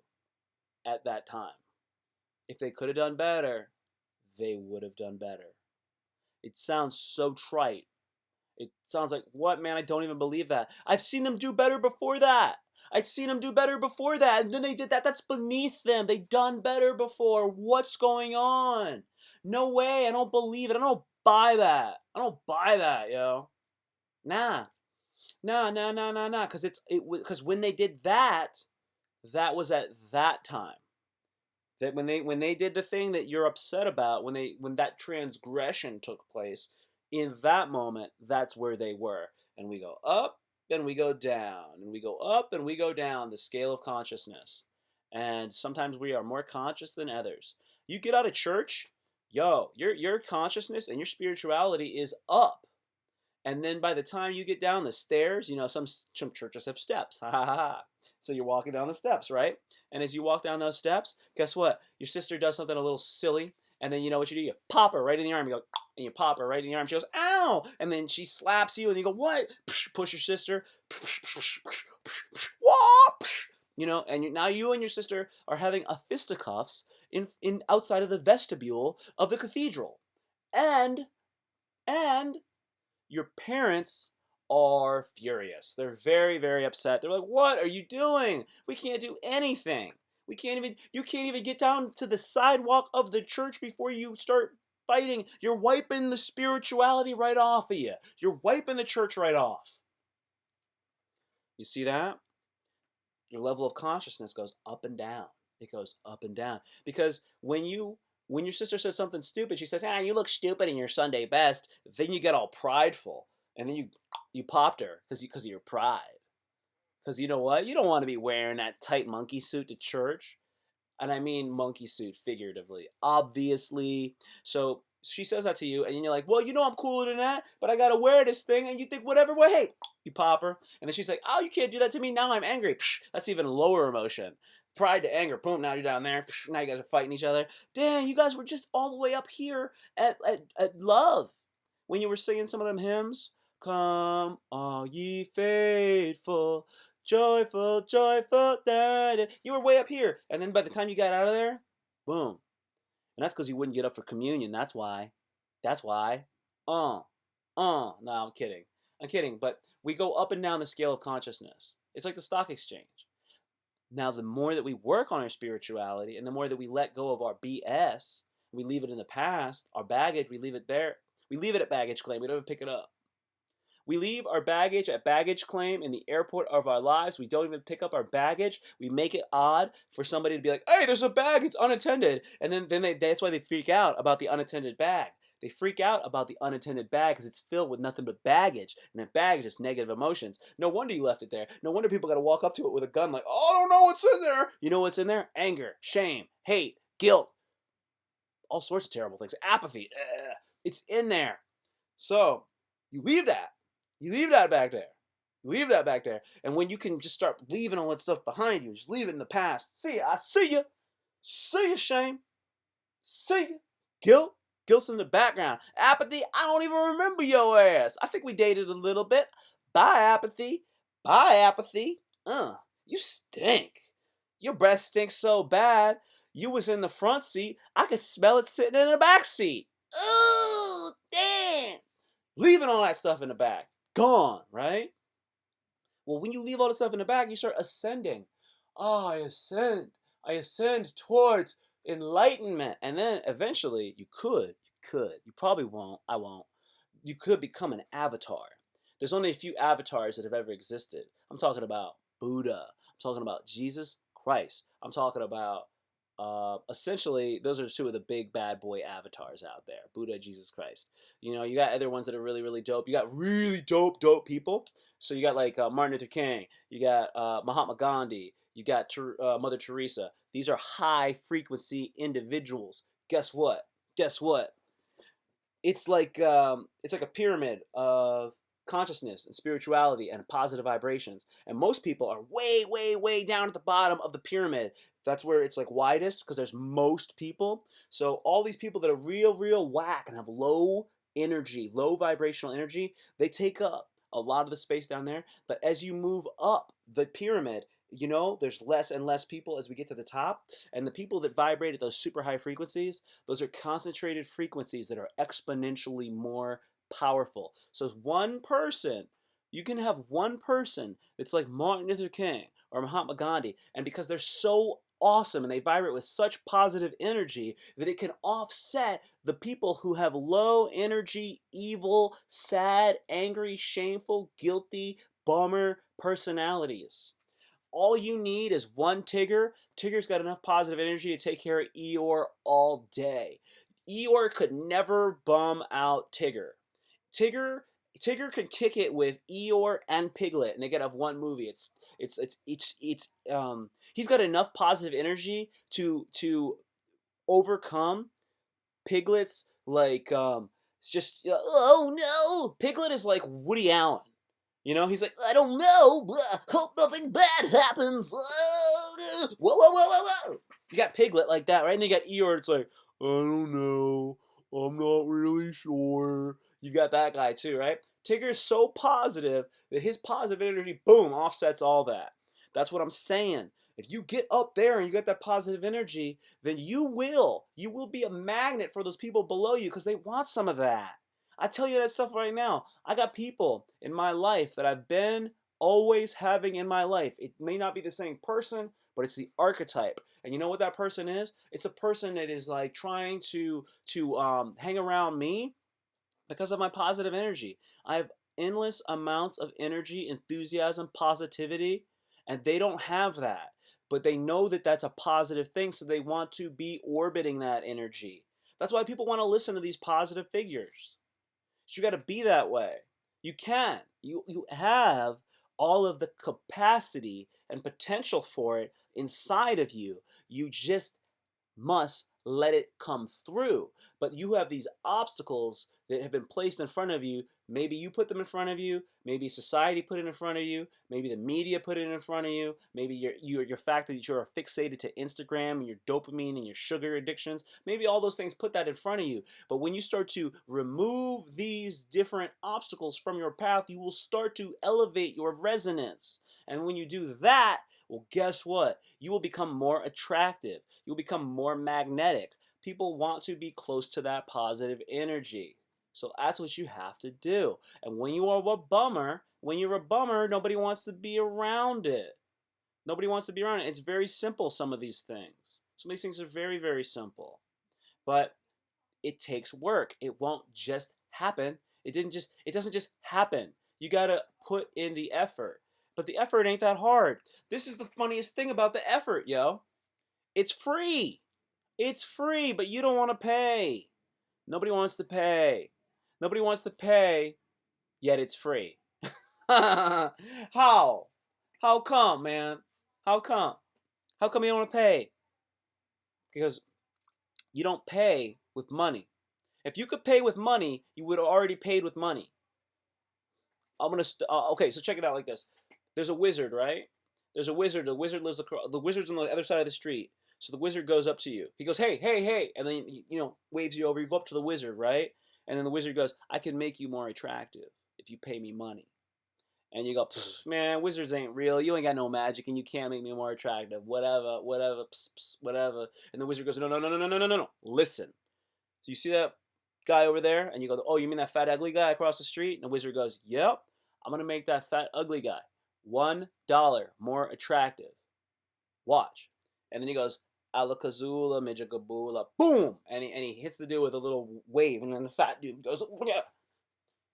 at that time. If they could have done better, they would have done better. It sounds so trite. It sounds like, what, man? I don't even believe that. I've seen them do better before that. I'd seen them do better before that, and then they did that. That's beneath them. They done better before. What's going on? No way. I don't believe it. I don't buy that. I don't buy that, yo. Nah. Nah. Because when they did that, that was at that time. That when they did the thing that you're upset about, when that transgression took place, in that moment, that's where they were. And we go up and we go down, and we go up and we go down the scale of consciousness. And sometimes we are more conscious than others. You get out of church, yo, your consciousness and your spirituality is up. And then by the time you get down the stairs, some churches have steps. Ha ha ha. So you're walking down the steps, right? And as you walk down those steps, guess what? Your sister does something a little silly, and then you know what you do? You pop her right in the arm. You go, and you pop her right in the arm. She goes, ow! And then she slaps you, and you go, what? Push your sister. And now you and your sister are having a fisticuffs in outside of the vestibule of the cathedral. And your parents are furious. They're very, very upset. They're like, what are you doing? We can't do anything. You can't even get down to the sidewalk of the church before you start fighting. You're wiping the spirituality right off of you. You're wiping the church right off. You see that? Your level of consciousness goes up and down. It goes up and down. Because when your sister says something stupid, she says, you look stupid in your Sunday best. Then you get all prideful. And then you popped her because of your pride. Because you know what? You don't want to be wearing that tight monkey suit to church. And I mean monkey suit figuratively. Obviously. So she says that to you, and you're like, well, you know I'm cooler than that, but I gotta wear this thing, and you think whatever, well, hey, you pop her, and then she's like, oh, you can't do that to me, now I'm angry. That's even lower emotion. Pride to anger, boom, now you're down there, now you guys are fighting each other. Dang, you guys were just all the way up here at love. When you were singing some of them hymns, come all ye faithful, joyful, joyful, da, da. You were way up here, and then by the time you got out of there, boom. And that's because you wouldn't get up for communion. That's why. That's why. No, I'm kidding. I'm kidding. But we go up and down the scale of consciousness. It's like the stock exchange. Now, the more that we work on our spirituality and the more that we let go of our BS, we leave it in the past, our baggage, we leave it there. We leave it at baggage claim. We don't even pick it up. We leave our baggage at baggage claim in the airport of our lives. We don't even pick up our baggage. We make it odd for somebody to be like, hey, there's a bag, it's unattended. And that's why they freak out about the unattended bag. They freak out about the unattended bag because it's filled with nothing but baggage. And that baggage is negative emotions. No wonder you left it there. No wonder people got to walk up to it with a gun like, oh, I don't know what's in there. You know what's in there? Anger, shame, hate, guilt, all sorts of terrible things. Apathy. It's in there. So you leave that. You leave that back there. You leave that back there. And when you can just start leaving all that stuff behind you, just leave it in the past. See ya. I see you. See you, shame. See you. Guilt. Guilt's in the background. Apathy. I don't even remember your ass. I think we dated a little bit. Bye, apathy. Bye, apathy. You stink. Your breath stinks so bad. You was in the front seat. I could smell it sitting in the back seat. Oh, damn. Leaving all that stuff in the back. Gone, right? Well, when you leave all the stuff in the back, you start ascending. Oh, I ascend. I ascend towards enlightenment. And then eventually you probably won't, I won't. You could become an avatar. There's only a few avatars that have ever existed. I'm talking about Buddha. I'm talking about Jesus Christ. I'm talking about essentially, those are two of the big bad boy avatars out there. Buddha, Jesus Christ. You know, you got other ones that are really, really dope. You got really dope people. So you got like Martin Luther King. You got Mahatma Gandhi. You got Mother Teresa. These are high frequency individuals. Guess what? Guess what? It's like a pyramid of consciousness and spirituality and positive vibrations. And most people are way, way, way down at the bottom of the pyramid. That's where it's like widest because there's most people. So all these people that are real, real whack and have low energy, low vibrational energy, they take up a lot of the space down there. But as you move up the pyramid, you know, there's less and less people as we get to the top. And the people that vibrate at those super high frequencies, those are concentrated frequencies that are exponentially more powerful. So one person, you can have one person that's like Martin Luther King or Mahatma Gandhi, and because they're so awesome and they vibrate with such positive energy that it can offset the people who have low energy, evil, sad, angry, shameful, guilty, bummer personalities. All you need is one Tigger. Tigger's got enough positive energy to take care of Eeyore all day. Eeyore could never bum out Tigger. Tigger could kick it with Eeyore and Piglet, and they could have one movie. He's got enough positive energy to overcome Piglet's like it's just oh no. Piglet is like Woody Allen. You know, he's like, I don't know. Hope nothing bad happens. Whoa, whoa, whoa, whoa, whoa. You got Piglet like that, right? And then you got Eeyore. It's like, I don't know. I'm not really sure. You got that guy too, right? Tigger's so positive that his positive energy, boom, offsets all that. That's what I'm saying. If you get up there and you get that positive energy, then you will be a magnet for those people below you because they want some of that. I tell you that stuff right now. I got people in my life that I've been always having in my life. It may not be the same person, but it's the archetype. And you know what that person is? It's a person that is like trying to hang around me because of my positive energy. I have endless amounts of energy, enthusiasm, positivity, and they don't have that. But they know that that's a positive thing, so they want to be orbiting that energy. That's why people want to listen to these positive figures. You got to be that way. You can. You have all of the capacity and potential for it inside of you. You just must let it come through. But you have these obstacles that have been placed in front of you. Maybe you put them in front of you. Maybe society put it in front of you. Maybe the media put it in front of you. Maybe your fact that you're fixated to Instagram and your dopamine and your sugar addictions. Maybe all those things put that in front of you. But when you start to remove these different obstacles from your path, you will start to elevate your resonance. And when you do that, well, guess what? You will become more attractive. You'll become more magnetic. People want to be close to that positive energy. So that's what you have to do. And when you are a bummer, nobody wants to be around it. Nobody wants to be around it. It's very simple, some of these things. Some of these things are very, very simple. But it takes work. It won't just happen. It doesn't just happen. You gotta put in the effort. But the effort ain't that hard. This is the funniest thing about the effort, yo. It's free. It's free, but you don't want to pay. Nobody wants to pay. Nobody wants to pay, yet it's free. How? How come, man? How come? How come you don't want to pay? Because you don't pay with money. If you could pay with money, you would have already paid with money. Okay, so check it out like this. There's a wizard, right? There's a wizard. The wizard lives across. The wizard's on the other side of the street. So the wizard goes up to you. He goes, "Hey, hey, hey," and then waves you over. You go up to the wizard, right? And then the wizard goes, "I can make you more attractive if you pay me money." And you go, "Man, wizards ain't real. You ain't got no magic, and you can't make me more attractive. Whatever, whatever, whatever." And the wizard goes, "No, no, no, no, no, no, no, no, no. Listen. So you see that guy over there?" And you go, "Oh, you mean that fat ugly guy across the street?" And the wizard goes, "Yep. I'm gonna make that fat ugly guy $1 more attractive. Watch." And then he goes, "Alakazula, Mijagabula, boom!" And he hits the dude with a little wave, and then the fat dude goes, "Yeah."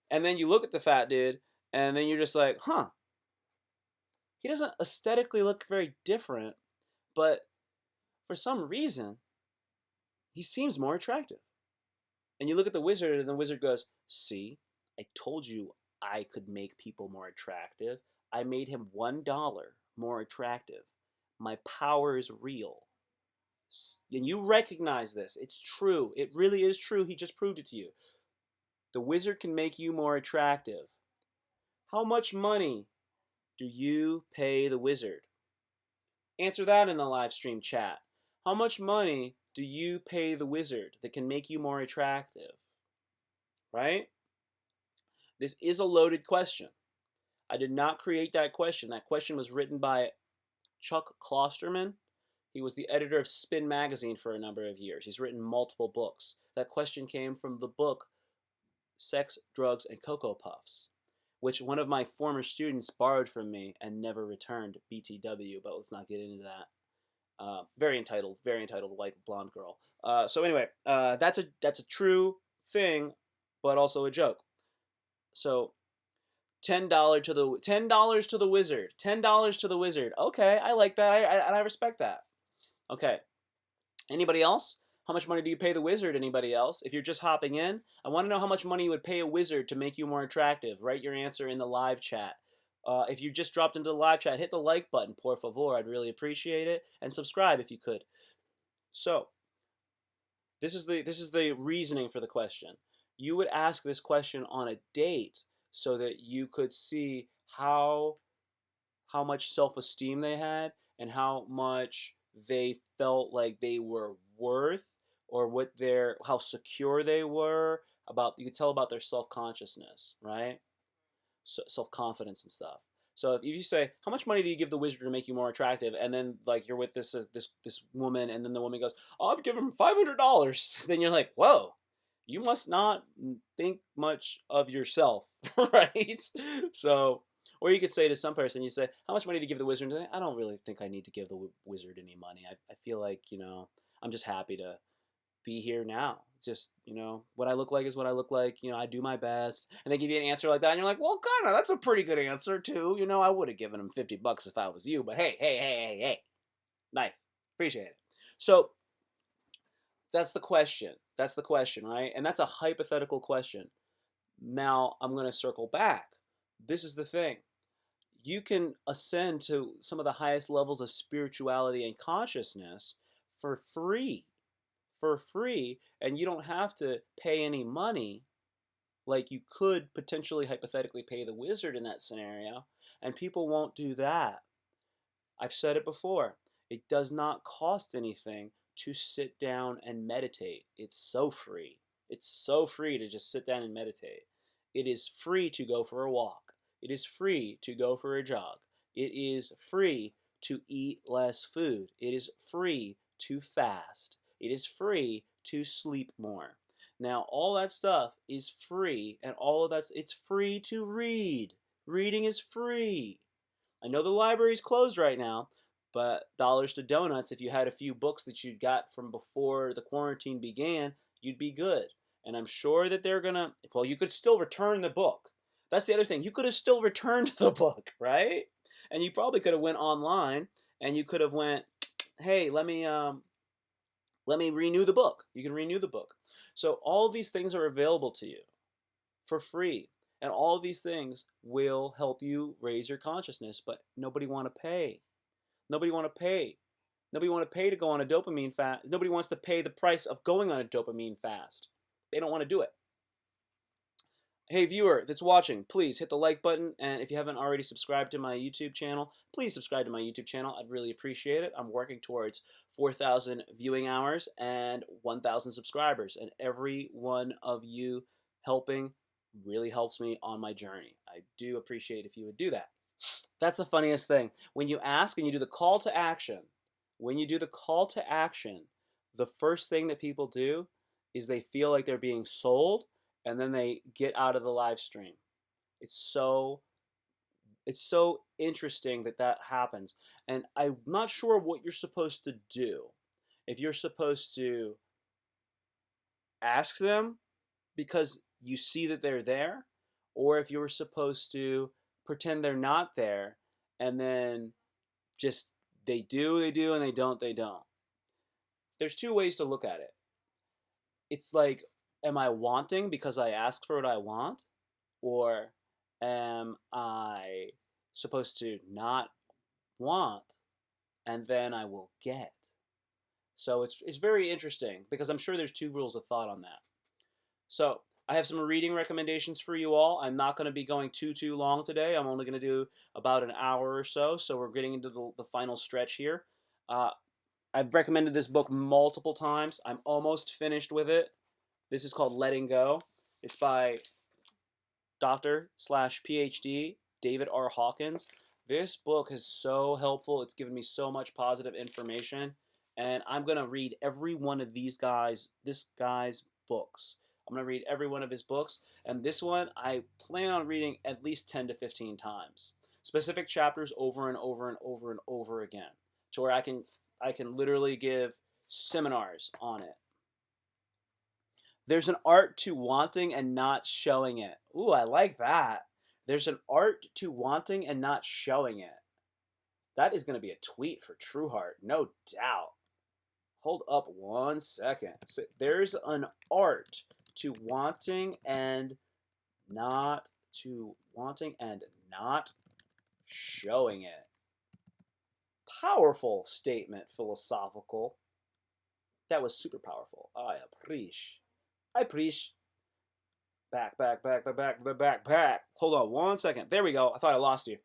And then you look at the fat dude, and then you're just like, huh, he doesn't aesthetically look very different, but for some reason, he seems more attractive. And you look at the wizard, and the wizard goes, "See, I told you I could make people more attractive. I made him $1 more attractive. My power is real." And you recognize this. It's true. It really is true. He just proved it to you. The wizard can make you more attractive. How much money do you pay the wizard? Answer that in the live stream chat. How much money do you pay the wizard that can make you more attractive? Right? This is a loaded question. I did not create that question. That question was written by Chuck Klosterman. He was the editor of Spin magazine for a number of years. He's written multiple books. That question came from the book Sex, Drugs, and Cocoa Puffs, which one of my former students borrowed from me and never returned, BTW, but let's not get into that. Very entitled white blonde girl. So anyway, that's a true thing, but also a joke. So $10 to the wizard. $10 to the wizard. Okay, I like that. I respect that. Okay. Anybody else? How much money do you pay the wizard? Anybody else? If you're just hopping in, I want to know how much money you would pay a wizard to make you more attractive. Write your answer in the live chat. If you just dropped into the live chat, hit the like button, por favor. I'd really appreciate it. And subscribe if you could. So, this is the reasoning for the question. You would ask this question on a date so that you could see how much self-esteem they had and how much they felt like they were worth, or how secure they were about. You could tell about their self-consciousness, right? So, self-confidence and stuff. So if you say, "How much money do you give the wizard to make you more attractive?" and then like you're with this woman, and then the woman goes, "Oh, I'd give him $500," then you're like, "Whoa, you must not think much of yourself," right? So, or you could say to some person, you say, "How much money do you give the wizard?" And I don't really think I need to give the wizard any money. I feel like I'm just happy to be here now. It's just, what I look like is what I look like. I do my best. And they give you an answer like that, and you're like, well, kind of, that's a pretty good answer, too. I would have given him $50 if I was you, but hey, hey, hey, hey, hey. Nice. Appreciate it. So, that's the question. That's the question, right? And that's a hypothetical question. Now, I'm going to circle back. This is the thing. You can ascend to some of the highest levels of spirituality and consciousness for free. for free, and you don't have to pay any money like you could potentially hypothetically pay the wizard in that scenario, and people won't do that. I've said it before. It does not cost anything to sit down and meditate. It's so free. It's so free to just sit down and meditate. It is free to go for a walk. It is free to go for a jog. It is free to eat less food. It is free to fast. It is free to sleep more. Now, all that stuff is free, and all of it's free to read. Reading is free. I know the library's closed right now, but dollars to donuts, if you had a few books that you'd got from before the quarantine began, you'd be good. And I'm sure that they're gonna, well, you could still return the book. That's the other thing. You could have still returned the book, right? And you probably could have went online and you could have went, hey, let me renew the book. You can renew the book. So all these things are available to you for free. And all of these things will help you raise your consciousness, but nobody want to pay. Nobody want to pay. Nobody want to pay to go on a dopamine fast. Nobody wants to pay the price of going on a dopamine fast. They don't want to do it. Hey viewer that's watching, please hit the like button, and if you haven't already subscribed to my YouTube channel, please subscribe to my YouTube channel. I'd really appreciate it. I'm working towards 4,000 viewing hours and 1,000 subscribers, and every one of you helping really helps me on my journey. I do appreciate if you would do that. That's the funniest thing. When you ask and you do the call to action, the first thing that people do is they feel like they're being sold, and then they get out of the live stream. It's so interesting that that happens. And I'm not sure what you're supposed to do. If you're supposed to ask them because you see that they're there, or if you're supposed to pretend they're not there and then just they do, and they don't, they don't. There's two ways to look at it. It's like, am I wanting because I asked for what I want? Or am I supposed to not want and then I will get? So it's very interesting because I'm sure there's two rules of thought on that. So I have some reading recommendations for you all. I'm not going to be going too long today. I'm only going to do about an hour or so. So we're getting into the final stretch here. I've recommended this book multiple times. I'm almost finished with it. This is called Letting Go. It's by Dr./PhD David R. Hawkins. This book is so helpful. It's given me so much positive information. And I'm going to read every one of this guy's books. I'm going to read every one of his books. And this one, I plan on reading at least 10 to 15 times. Specific chapters over and over and over and over again. To where I can literally give seminars on it. There's an art to wanting and not showing it. Ooh, I like that. There's an art to wanting and not showing it. That is going to be a tweet for Trueheart, no doubt. Hold up 1 second. So there's an art to wanting and not showing it. Powerful statement, philosophical. That was super powerful. I appreciate. Back. Hold on 1 second. There we go. I thought I lost you.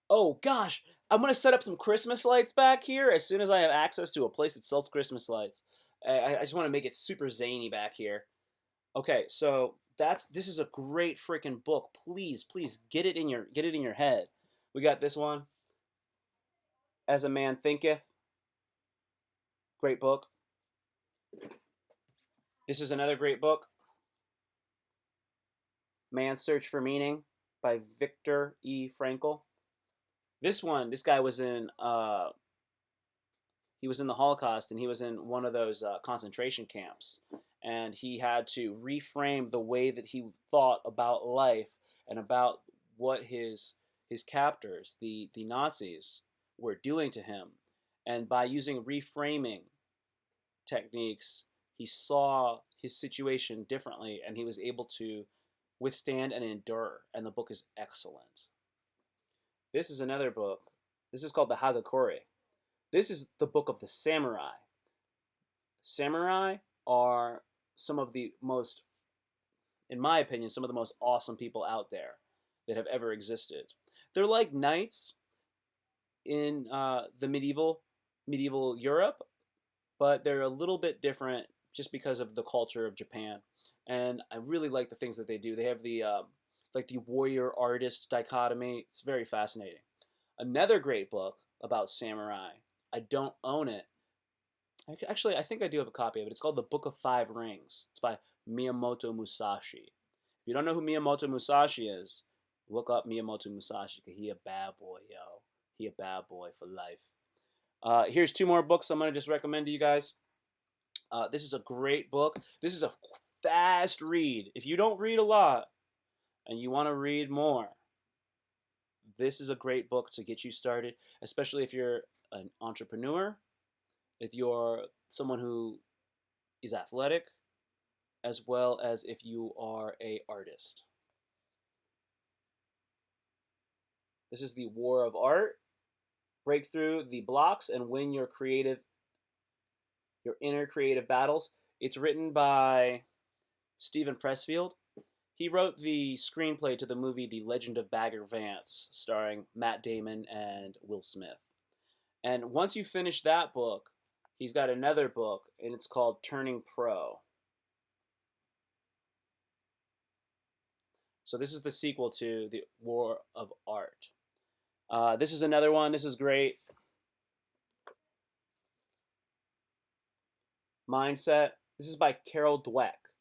Oh gosh, I'm gonna set up some Christmas lights back here as soon as I have access to a place that sells Christmas lights. I just want to make it super zany back here. Okay, so this is a great freaking book. Please get it in your head. We got this one. As a Man Thinketh. Great book. This is another great book. Man's Search for Meaning by Viktor E. Frankl. This guy was in the Holocaust, and he was in one of those concentration camps, and he had to reframe the way that he thought about life and about what his captors, the Nazis, were doing to him. And by using reframing techniques, he saw his situation differently, and he was able to withstand and endure, and the book is excellent. This is another book. This is called the Hagakure. This is the book of the samurai. Samurai are some of the most, in my opinion, some of the most awesome people out there that have ever existed. They're like knights in the medieval Europe, but they're a little bit different just because of the culture of Japan. And I really like the things that they do. They have the like the warrior artist dichotomy. It's very fascinating. Another great book about samurai. I don't own it. Actually, I think I do have a copy of it. It's called The Book of Five Rings. It's by Miyamoto Musashi. If you don't know who Miyamoto Musashi is, look up Miyamoto Musashi because he a bad boy, yo. He a bad boy for life. Here's two more books I'm going to just recommend to you guys. This is a great book. This is a fast read. If you don't read a lot and you want to read more, this is a great book to get you started, especially if you're an entrepreneur, if you're someone who is athletic, as well as if you are a artist. This is The War of Art. Break through the blocks and win your inner creative battles. It's written by Steven Pressfield. He wrote the screenplay to the movie The Legend of Bagger Vance, starring Matt Damon and Will Smith. And once you finish that book, he's got another book, and it's called Turning Pro. So this is the sequel to The War of Art. This is another one. This is great. Mindset. This is by Carol Dweck.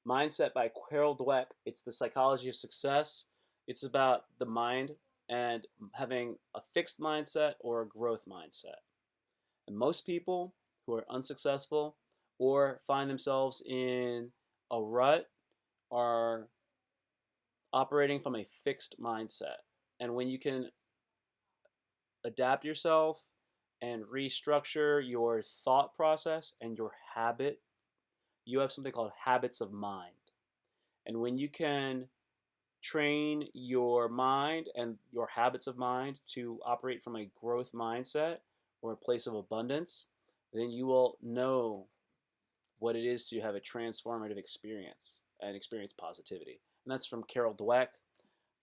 Mindset by Carol Dweck. It's the psychology of success. It's about the mind and having a fixed mindset or a growth mindset. And most people who are unsuccessful or find themselves in a rut are operating from a fixed mindset. And when you can adapt yourself and restructure your thought process and your habit, you have something called habits of mind. And when you can train your mind and your habits of mind to operate from a growth mindset or a place of abundance, then you will know what it is to have a transformative experience and experience positivity. And that's from Carol Dweck.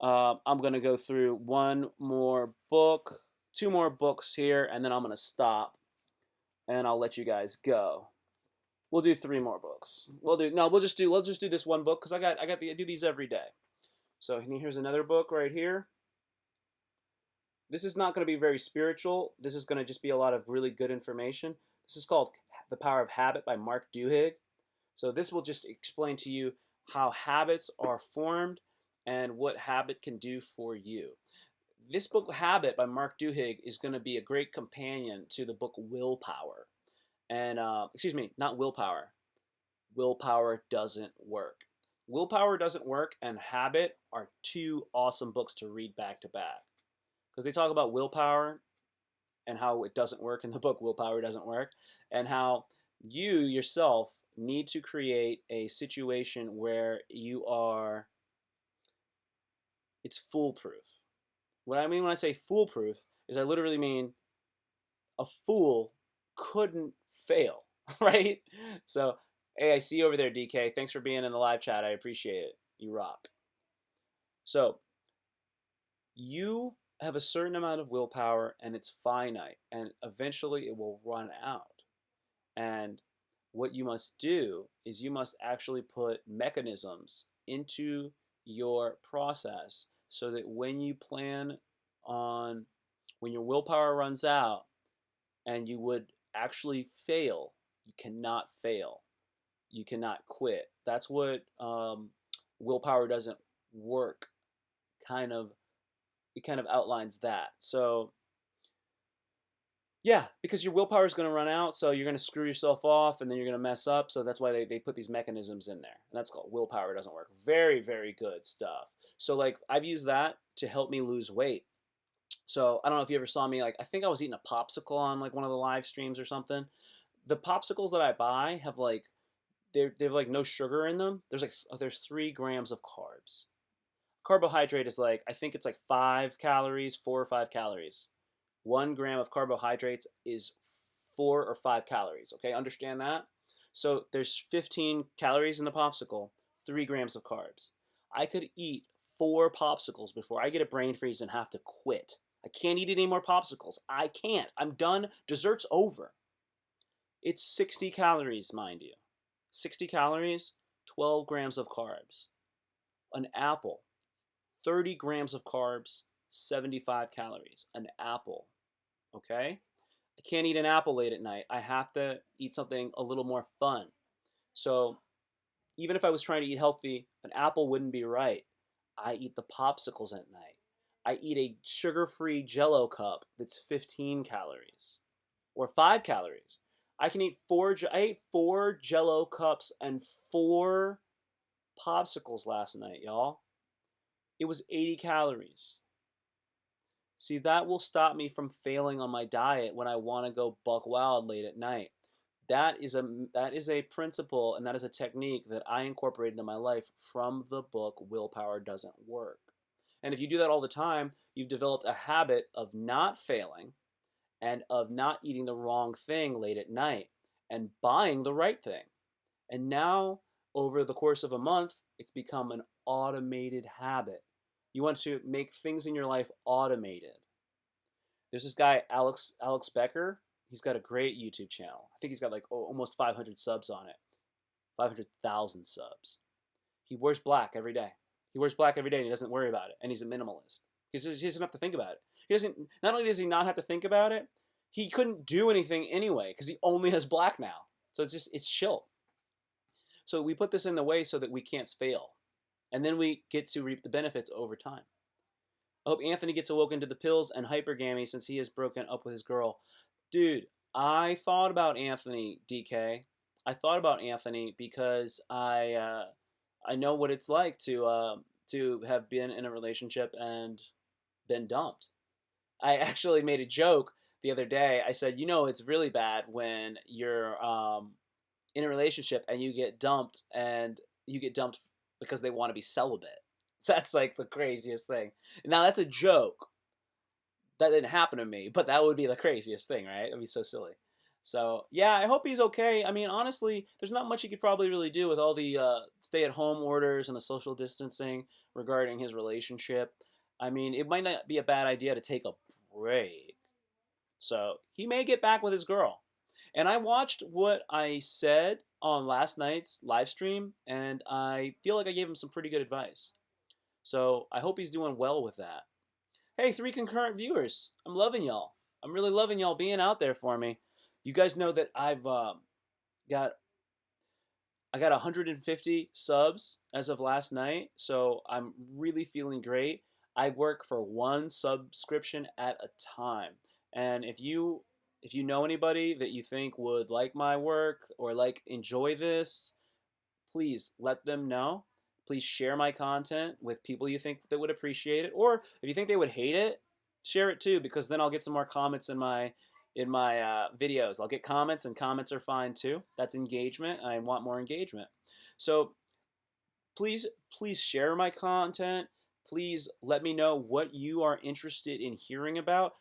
I'm going to go through one more book, two more books here, and then I'm going to stop and I'll let you guys go. We'll do three more books. We'll just do this one book because I do these every day. So here's another book right here. This is not going to be very spiritual. This is going to just be a lot of really good information. This is called The Power of Habit by Mark Duhigg. So this will just explain to you how habits are formed and what habit can do for you. This book, Habit by Mark Duhigg, is going to be a great companion to the book Willpower. And, excuse me, not Willpower. Willpower Doesn't Work. Willpower Doesn't Work and Habit are two awesome books to read back to back. Because they talk about willpower and how it doesn't work in the book Willpower Doesn't Work, and how you yourself need to create a situation where it's foolproof. What I mean when I say foolproof is I literally mean a fool couldn't fail, right? So, hey, I see you over there, DK. Thanks for being in the live chat. I appreciate it. You rock. So, you have a certain amount of willpower and it's finite, and eventually it will run out. And what you must do is you must actually put mechanisms into your process so that when your willpower runs out and you would actually fail, you cannot fail. You cannot quit. That's what willpower doesn't work. It kind of outlines that. So yeah, because your willpower is going to run out, so you're going to screw yourself off, and then you're going to mess up. So that's why they put these mechanisms in there, and that's called Willpower Doesn't Work. Very, very good stuff. So like I've used that to help me lose weight. So I don't know if you ever saw me, like I think I was eating a popsicle on like one of the live streams or something. The popsicles that I buy have like they've like no sugar in them. There's 3 grams of carbs. Carbohydrate is like I think it's like 5 calories, 4 or 5 calories. 1 gram of carbohydrates is 4 or 5 calories. Okay, understand that? So there's 15 calories in the popsicle, 3 grams of carbs. I could eat 4 popsicles before I get a brain freeze and have to quit. I can't eat any more popsicles. I can't. I'm done. Dessert's over. It's 60 calories, mind you. 60 calories, 12 grams of carbs. An apple, 30 grams of carbs, 75 calories. An apple, okay? I can't eat an apple late at night. I have to eat something a little more fun. So even if I was trying to eat healthy, an apple wouldn't be right. I eat the popsicles at night. I eat a sugar-free Jello cup that's 15 calories or 5 calories. I can eat I ate 4 Jello cups and 4 popsicles last night, y'all. It was 80 calories. See, that will stop me from failing on my diet when I want to go buck wild late at night. That is a principle and that is a technique that I incorporated into my life from the book Willpower Doesn't Work. And if you do that all the time, you've developed a habit of not failing and of not eating the wrong thing late at night and buying the right thing. And now, over the course of a month, it's become an automated habit. You want to make things in your life automated. There's this guy, Alex Becker. He's got a great YouTube channel. I think he's got like almost 500 subs on it, 500,000 subs. He wears black every day. He wears black every day and he doesn't worry about it. And he's a minimalist. He doesn't have to think about it. He doesn't. Not only does he not have to think about it, he couldn't do anything anyway because he only has black now. So it's chill. So we put this in the way so that we can't fail, and then we get to reap the benefits over time. I hope Anthony gets awoken to the pills and hypergamy since he has broken up with his girl. Dude, I thought about Anthony, DK. I thought about Anthony because I know what it's like to have been in a relationship and been dumped. I actually made a joke the other day. I said, it's really bad when you're in a relationship and you get dumped because they want to be celibate. That's like the craziest thing. Now that's a joke. That didn't happen to me, but that would be the craziest thing, right? That'd be so silly. So yeah, I hope he's okay. I mean, honestly, there's not much he could probably really do with all the stay-at-home orders and the social distancing regarding his relationship. I mean, it might not be a bad idea to take a break. So he may get back with his girl. And I watched what I said on last night's live stream, and I feel like I gave him some pretty good advice. So I hope he's doing well with that. Hey, 3 concurrent viewers. I'm loving y'all. I'm really loving y'all being out there for me. You guys know that got I got 150 subs as of last night, so I'm really feeling great. I work for 1 subscription at a time. And if you know anybody that you think would like my work or enjoy this, please let them know. Please share my content with people you think that would appreciate it, or if you think they would hate it, share it too, because then I'll get some more comments in my videos. I'll get comments, and comments are fine too. That's engagement. I want more engagement. So please share my content. Please let me know what you are interested in hearing about.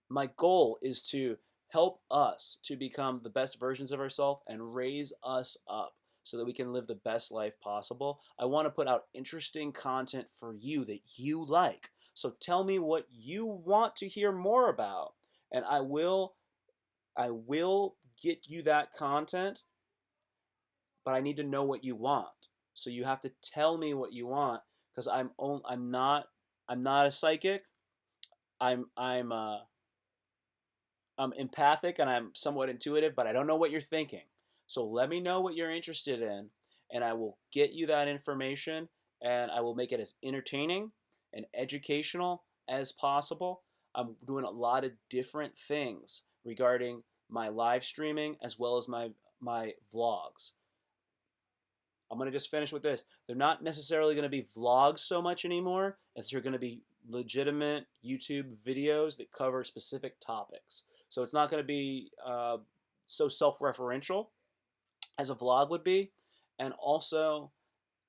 My goal is to help us to become the best versions of ourselves and raise us up so that we can live the best life possible. I want to put out interesting content for you that you like. So tell me what you want to hear more about, and I will get you that content, but I need to know what you want. So you have to tell me what you want, because I'm not a psychic. I'm I'm empathic and I'm somewhat intuitive, but I don't know what you're thinking. So let me know what you're interested in, and I will get you that information, and I will make it as entertaining and educational as possible. I'm doing a lot of different things regarding my live streaming as well as my vlogs. I'm going to just finish with this. They're not necessarily going to be vlogs so much anymore, as they're going to be legitimate YouTube videos that cover specific topics. So it's not going to be so self-referential as a vlog would be. And also,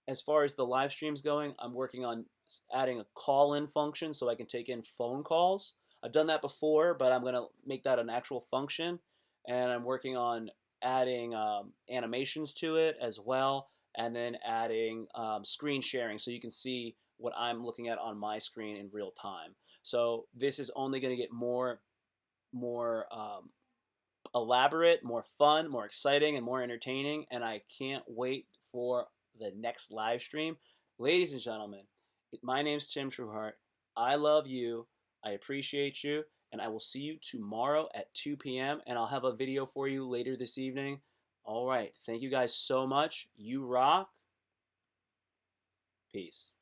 as far as the live streams going, I'm working on adding a call-in function so I can take in phone calls. I've done that before, but I'm going to make that an actual function. And I'm working on adding animations to it as well, and then adding screen sharing so you can see what I'm looking at on my screen in real time. So this is only going to get more elaborate, more fun, more exciting, and more entertaining. And I can't wait for the next live stream. Ladies and gentlemen, my name's Tim Trueheart. I love you. I appreciate you. And I will see you tomorrow at 2 p.m. And I'll have a video for you later this evening. All right. Thank you guys so much. You rock. Peace.